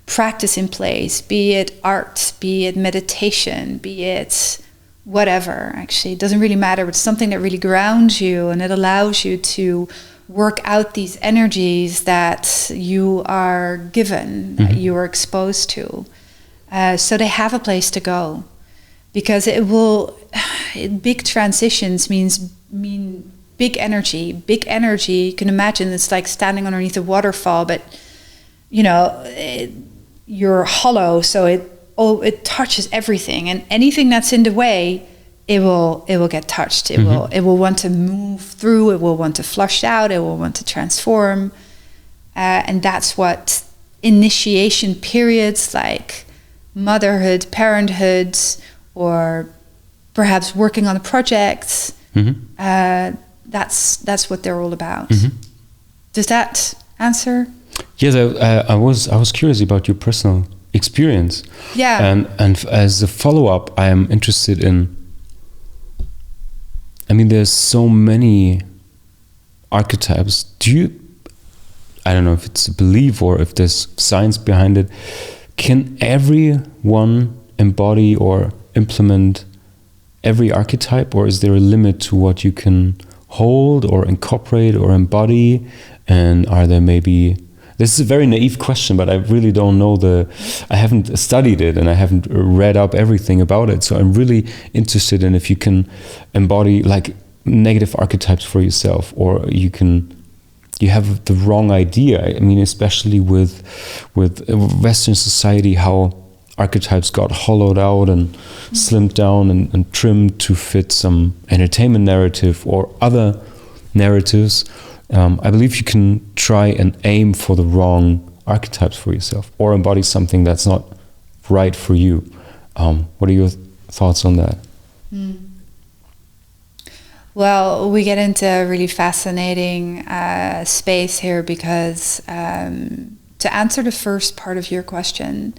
practice in place, be it art, be it meditation, be it whatever. Actually, it doesn't really matter, but it's something that really grounds you, and it allows you to work out these energies that you are given, that you are exposed to. So they have a place to go, because big transitions mean big energy. Big energy, you can imagine it's like standing underneath a waterfall, but you're hollow, so it touches everything, and anything that's in the way, it will get touched. It will want to move through. It will want to flush out. It will want to transform, and that's what initiation periods like motherhood, parenthood, or perhaps working on a project. That's what they're all about. Does that answer? Yes, I was curious about your personal experience. Yeah. And as a follow-up, I am interested in, there's so many archetypes. I don't know if it's a belief or if there's science behind it, can everyone embody or implement every archetype, or is there a limit to what you can hold or incorporate or embody? And are there maybe... This is a very naive question, but I really don't know I haven't studied it and I haven't read up everything about it. So I'm really interested in if you can embody like negative archetypes for yourself, or you have the wrong idea. Especially with Western society, how archetypes got hollowed out and slimmed down and trimmed to fit some entertainment narrative or other narratives. I believe you can try and aim for the wrong archetypes for yourself, or embody something that's not right for you. What are your thoughts on that? Well, we get into a really fascinating space here, because to answer the first part of your question,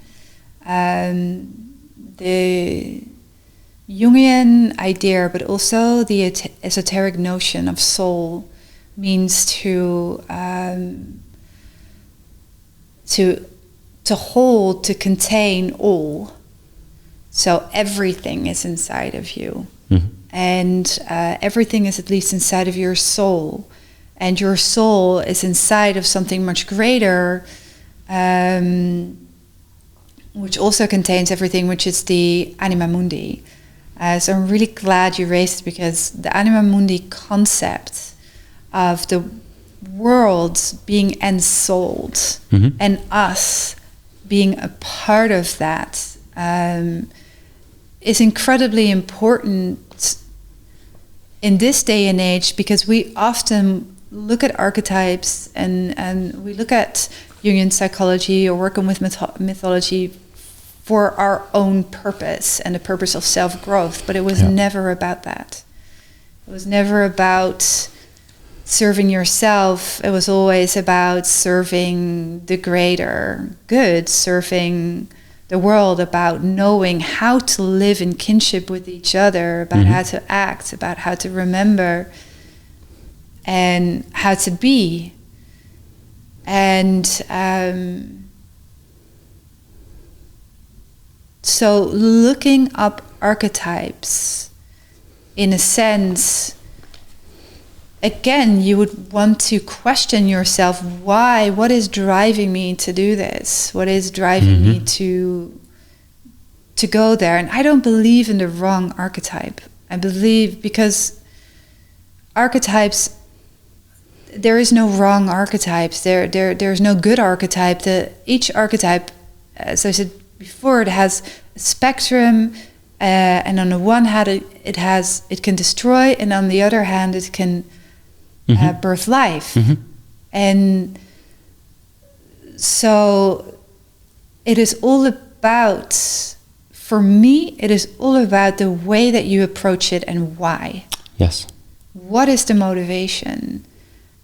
the Jungian idea, but also the esoteric notion of soul, means to hold, to contain all. So everything is inside of you, and everything is at least inside of your soul, and your soul is inside of something much greater, which also contains everything, which is the anima mundi. So I'm really glad you raised it, because the anima mundi concept of the world being ensouled, and us being a part of that, is incredibly important in this day and age, because we often look at archetypes and we look at Jungian psychology or working with mythology for our own purpose and the purpose of self-growth, but it was never about that. It was never about serving yourself. It was always about serving the greater good, serving the world, about knowing how to live in kinship with each other, about how to act, about how to remember, and how to be. And so looking up archetypes, in a sense, again, you would want to question yourself, why? What is driving me to do this? What is driving me to go there? And I don't believe in the wrong archetype. I believe because archetypes, there is no wrong archetypes. There's no good archetype. Each archetype, as I said before, it has a spectrum, and on the one hand, it can destroy, and on the other hand, it can birth life. And so it is all about, for me, it is all about the way that you approach it and why. Yes. What is the motivation?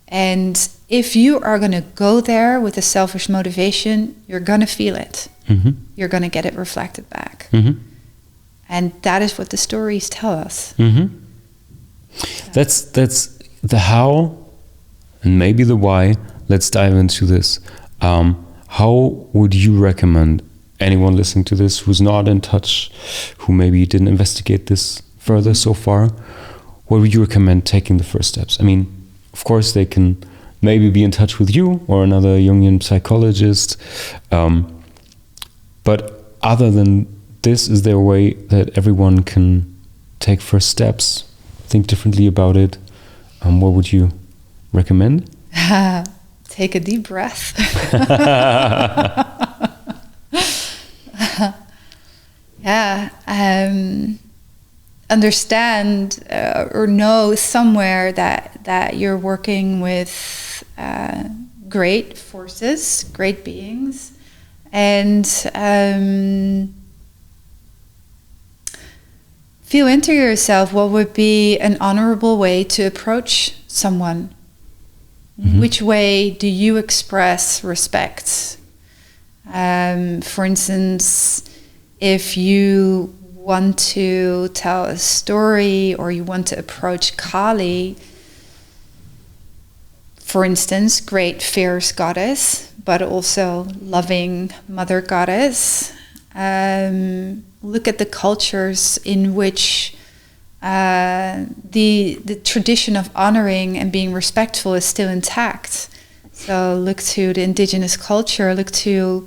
And if you are going to go there with a selfish motivation, you're going to feel it. You're going to get it reflected back. And that is what the stories tell us. That's the how and maybe the why. Let's dive into this. How would you recommend anyone listening to this who's not in touch, who maybe didn't investigate this further so far, what would you recommend taking the first steps? I mean, of course, they can maybe be in touch with you or another Jungian psychologist. But other than this, is there a way that everyone can take first steps, think differently about it? What would you recommend? Take a deep breath. Understand or know somewhere that you're working with great forces, great beings, and feel into yourself what would be an honorable way to approach someone. Which way do you express respect? For instance, if you want to tell a story or you want to approach Kali, for instance, great fierce goddess, but also loving mother goddess, look at the cultures in which the tradition of honoring and being respectful is still intact. So look to the indigenous culture, look to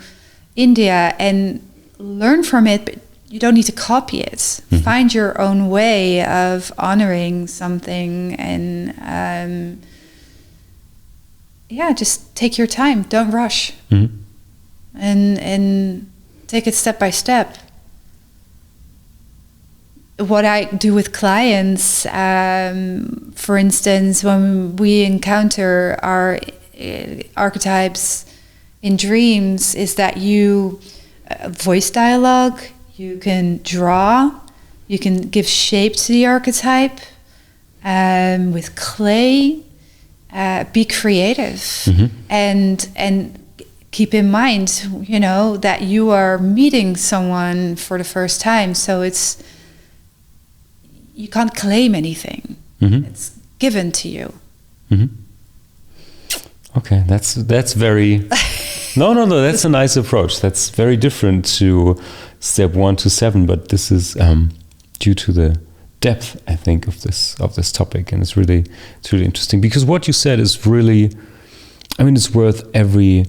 India and learn from it, but you don't need to copy it. Find your own way of honoring something and just take your time. Don't rush. And take it step by step. What I do with clients, for instance, when we encounter our archetypes in dreams, is that you voice dialogue, you can draw, you can give shape to the archetype with clay, be creative, and keep in mind, that you are meeting someone for the first time, so you can't claim anything. It's given to you. Okay, that's very no, that's a nice approach. That's very different to step 1 to 7, but this is due to the depth, I think, of this topic, and it's really interesting, because what you said is really, I mean, it's worth every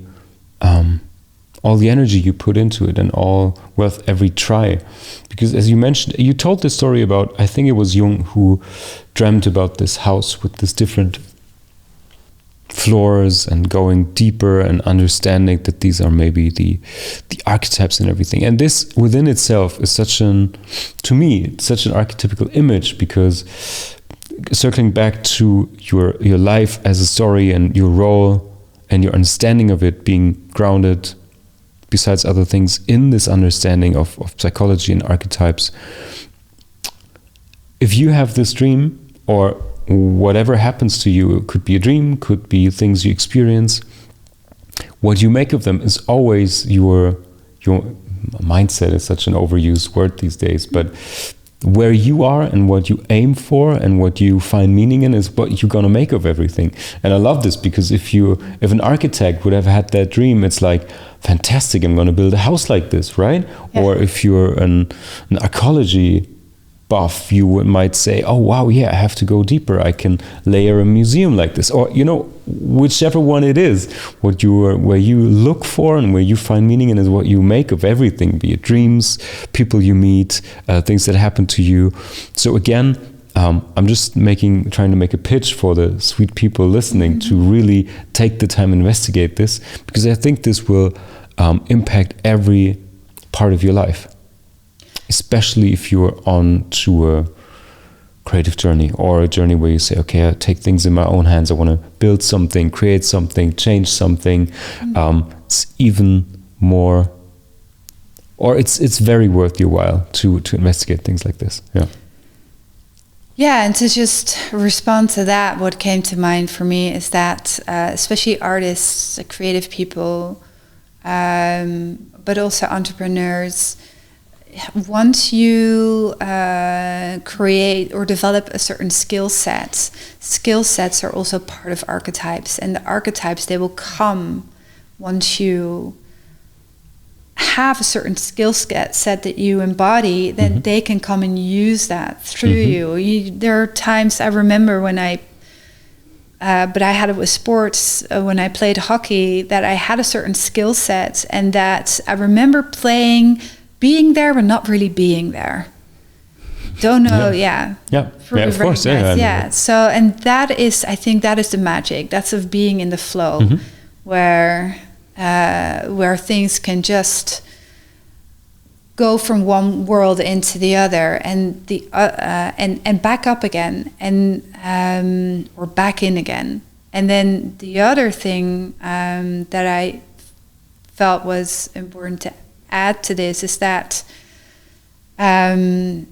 all the energy you put into it, and all worth every try. Because as you mentioned, you told the story about, I think it was Jung who dreamt about this house with this different floors and going deeper and understanding that these are maybe the archetypes and everything. And this within itself is such an archetypical image, because circling back to your life as a story and your role and your understanding of it being grounded, besides other things, in this understanding of psychology and archetypes. If you have this dream, or whatever happens to you, it could be a dream, could be things you experience, what you make of them is always your mindset is such an overused word these days, but where you are and what you aim for and what you find meaning in is what you're going to make of everything. And I love this, because if an architect would have had that dream, it's like, fantastic, I'm going to build a house like this, right? Yeah. Or if you're an archaeology buff, you might say, oh wow, yeah, I have to go deeper, I can layer a museum like this, or whichever one it is, where you look for and where you find meaning in is what you make of everything, be it dreams, people you meet, things that happen to you. So again, I'm just trying to make a pitch for the sweet people listening to really take the time and investigate this, because I think this will impact every part of your life, especially if you're on to a creative journey, or a journey where you say, okay, I take things in my own hands, I want to build something, create something, change something. It's even more, or it's very worth your while to investigate things like this. Yeah, and to just respond to that, what came to mind for me is that especially artists, creative people, but also entrepreneurs, once you create or develop a certain skill sets are also part of archetypes, and the archetypes, they will come once you have a certain skill set that you embody, then they can come and use that through you. There are times I remember when but I had it with sports, when I played hockey, that I had a certain skill set, and that I remember being there but not really being there. Don't know, yeah, of course, So, and that is, I think that is the magic. That's of being in the flow, where things can just go from one world into the other, and and back up again, and or back in again. And then the other thing that I felt was important to add to this is that the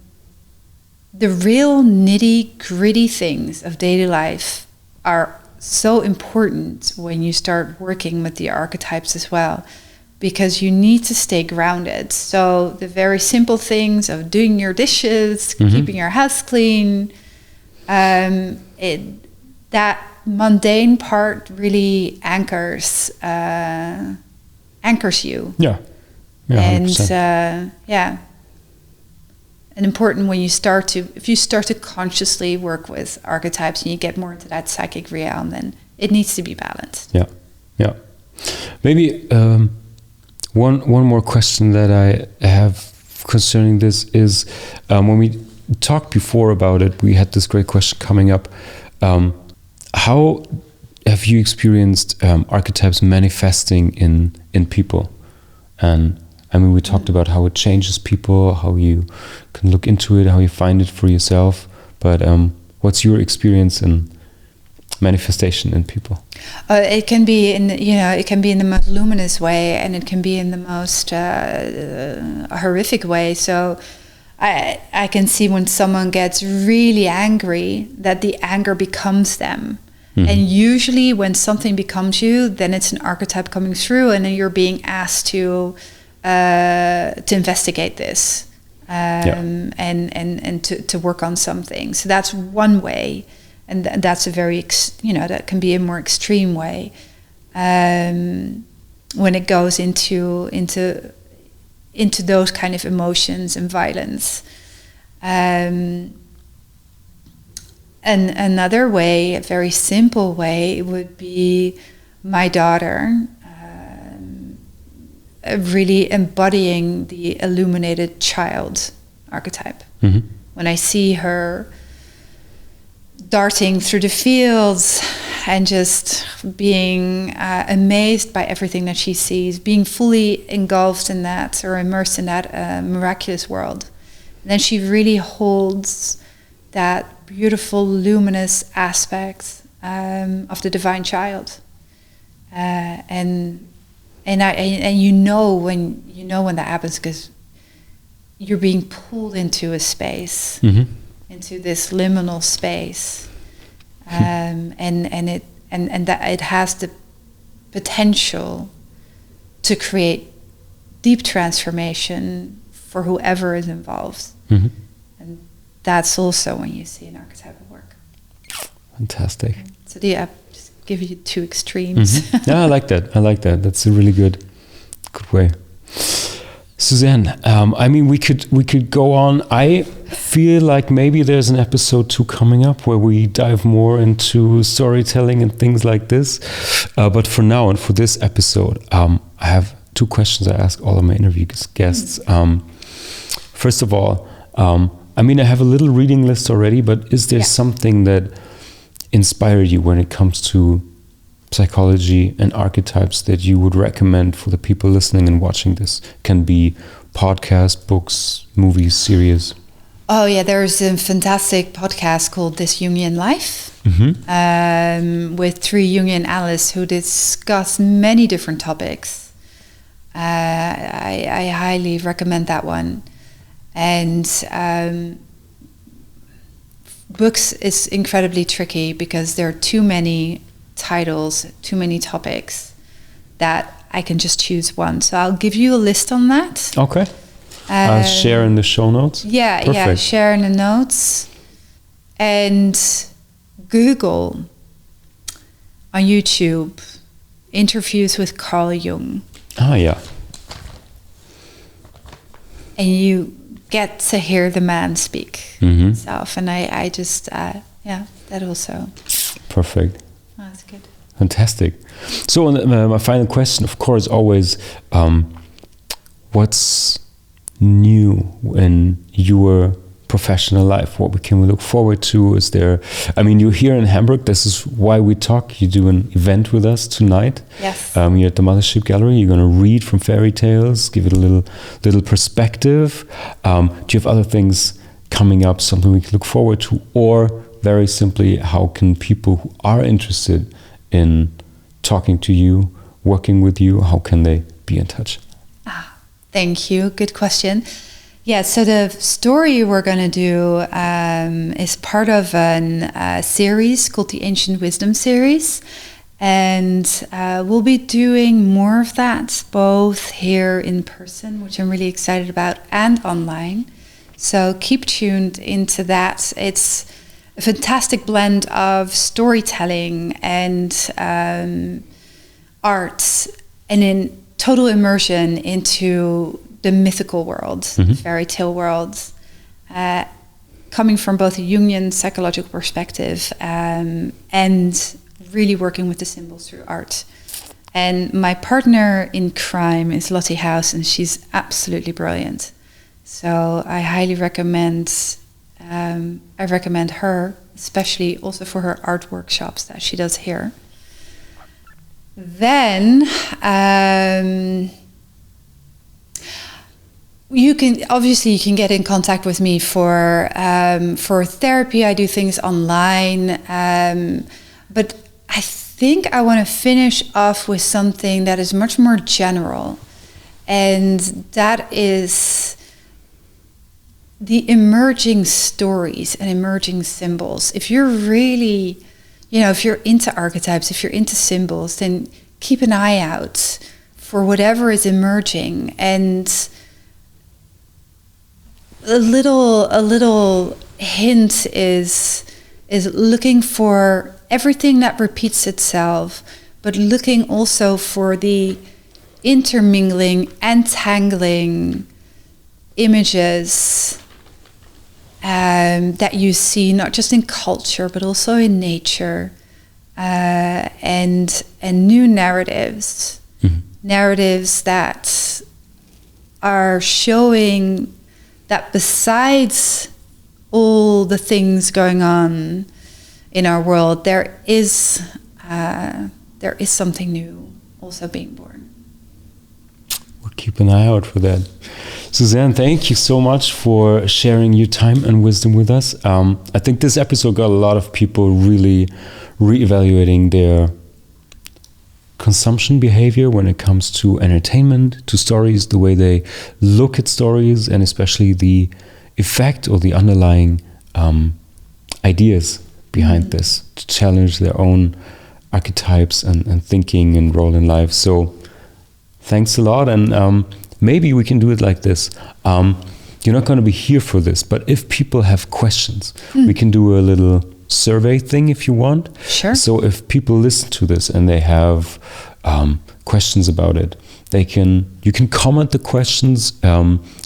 real nitty-gritty things of daily life are so important when you start working with the archetypes as well, because you need to stay grounded. So the very simple things of doing your dishes, keeping your house clean, that mundane part really anchors you. And important when if you start to consciously work with archetypes and you get more into that psychic realm, then it needs to be balanced. Maybe one more question that I have concerning this is, when we talked before about it, we had this great question coming up. How have you experienced archetypes manifesting in people? And I mean, we talked about how it changes people, how you can look into it, how you find it for yourself. But what's your experience in manifestation in people? It can be in the most luminous way, and it can be in the most horrific way. So I can see when someone gets really angry, that the anger becomes them. And usually when something becomes you, then it's an archetype coming through, and then you're being asked to investigate this and to work on something. So that's one way, and that's a very that can be a more extreme way when it goes into those kind of emotions and violence. And another way, a very simple way, would be my daughter really embodying the illuminated child archetype. When I see her darting through the fields and just being amazed by everything that she sees, being fully engulfed in that, or immersed in that miraculous world. And then she really holds that beautiful, luminous aspect of the divine child, and you know when that happens, because you're being pulled into a space, into this liminal space, and that it has the potential to create deep transformation for whoever is involved. And that's also when you see an archetypal work. Fantastic. So I just give you two extremes. Yeah, I like that. That's a really good way. Suzanne, I mean, we could go on. I feel like maybe there's an episode 2 coming up where we dive more into storytelling and things like this. But for now and for this episode, I have 2 questions I ask all of my interview guests. First of all, I mean, I have a little reading list already, but is there something that inspired you when it comes to psychology and archetypes that you would recommend for the people listening and watching this? Can be podcasts, books, movies, series. Oh yeah, there's a fantastic podcast called This Jungian Life, with 3 Jungian analysts who discuss many different topics. I highly recommend that one. And books is incredibly tricky because there are too many titles, too many topics that I can just choose one. So I'll give you a list on that. Okay. I'll share in the show notes. Yeah, share in the notes. And Google on YouTube interviews with Carl Jung. Ah, yeah. And you get to hear the man speak himself. And I just, that also. Perfect. Oh, that's good. Fantastic. So my final question, of course, always, what's new in your professional life? What can we look forward to? Is there, I mean, you're here in Hamburg. This is why we talk. You do an event with us tonight. Yes. You're at the Mothership Gallery. You're going to read from fairytales, give it a little perspective. Do you have other things coming up, something we can look forward to? Or very simply, how can people who are interested in talking to you, working with you, how can they be in touch? Thank you. Good question. Yeah, so the story we're going to do is part of a series called the Ancient Wisdom series. And we'll be doing more of that, both here in person, which I'm really excited about, and online. So keep tuned into that. It's a fantastic blend of storytelling and art, and in total immersion into the mythical world, fairy tale world, coming from both a Jungian psychological perspective and really working with the symbols through art. And my partner in crime is Lottie House, and she's absolutely brilliant. So I highly recommend. I recommend her, especially also for her art workshops that she does here. Then you can get in contact with me for therapy. I do things online, but I think I want to finish off with something that is much more general, and that is the emerging stories and emerging symbols. If you're really, if you're into archetypes, if you're into symbols, then keep an eye out for whatever is emerging. And a little hint is looking for everything that repeats itself, but looking also for the intermingling, entangling images that you see not just in culture but also in nature, and new narratives, narratives that are showing that besides all the things going on in our world, there is something new also being born. We'll keep an eye out for that. Suzanne, thank you so much for sharing your time and wisdom with us. I think this episode got a lot of people really reevaluating their consumption behavior when it comes to entertainment, to stories, the way they look at stories, and especially the effect or the underlying ideas behind this, to challenge their own archetypes and thinking and role in life. So thanks a lot, and maybe we can do it like this. You're not going to be here for this, but if people have questions, we can do a little survey thing if you want. Sure. So if people listen to this and they have questions about it, you can comment the questions.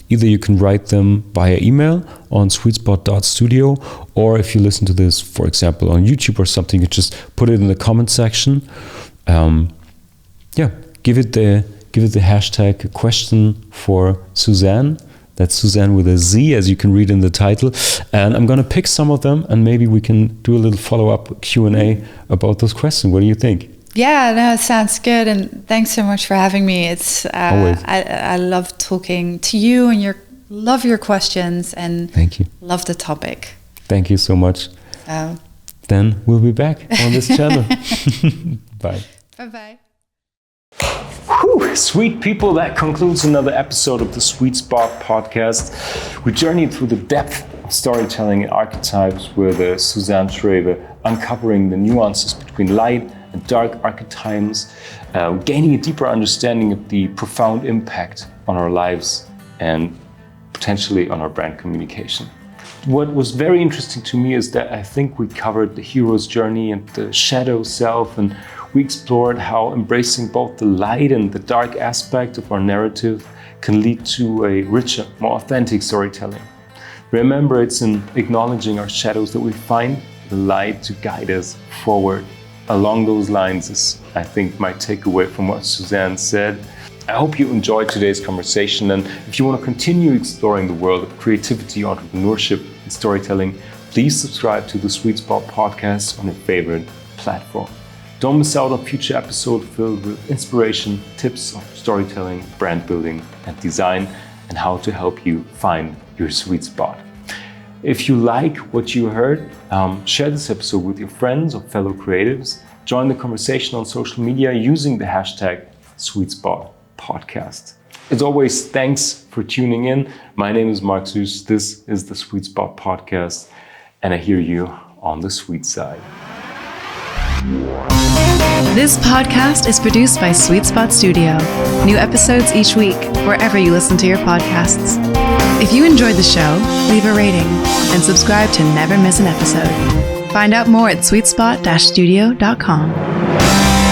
Either you can write them via email on sweetspot.studio, or if you listen to this, for example, on YouTube or something, you just put it in the comment section. Give it the hashtag question for Suzanne. That's Suzanne with a Z, as you can read in the title. And I'm going to pick some of them, and maybe we can do a little follow-up Q&A about those questions. What do you think? Yeah, no, it sounds good. And thanks so much for having me. It's Always. I love talking to you, and love your questions, and thank you. Love the topic. Thank you so much. Then we'll be back on this channel. Bye. Bye-bye. Whew, sweet people, that concludes another episode of the Sweetspot Podcast. We journeyed through the depth of storytelling and archetypes with Suzanne Schreve, uncovering the nuances between light and dark archetypes, gaining a deeper understanding of the profound impact on our lives and potentially on our brand communication. What was very interesting to me is that I think we covered the hero's journey and the shadow self, and we explored how embracing both the light and the dark aspect of our narrative can lead to a richer, more authentic storytelling. Remember, it's in acknowledging our shadows that we find the light to guide us forward. Along those lines is, I think, my takeaway from what Suzanne said. I hope you enjoyed today's conversation, and if you want to continue exploring the world of creativity, entrepreneurship, and storytelling, please subscribe to the Sweetspot Podcast on your favorite platform. Don't miss out on future episodes filled with inspiration, tips on storytelling, brand building, and design, and how to help you find your sweet spot. If you like what you heard, share this episode with your friends or fellow creatives. Join the conversation on social media using the hashtag Sweetspot Podcast. As always, thanks for tuning in. My name is Marc Suess. This is the Sweetspot Podcast, and I hear you on the sweet side. This podcast is produced by Sweetspot Studio. New episodes each week, wherever you listen to your podcasts. If you enjoyed the show, leave a rating and subscribe to never miss an episode. Find out more at sweetspot-studio.com.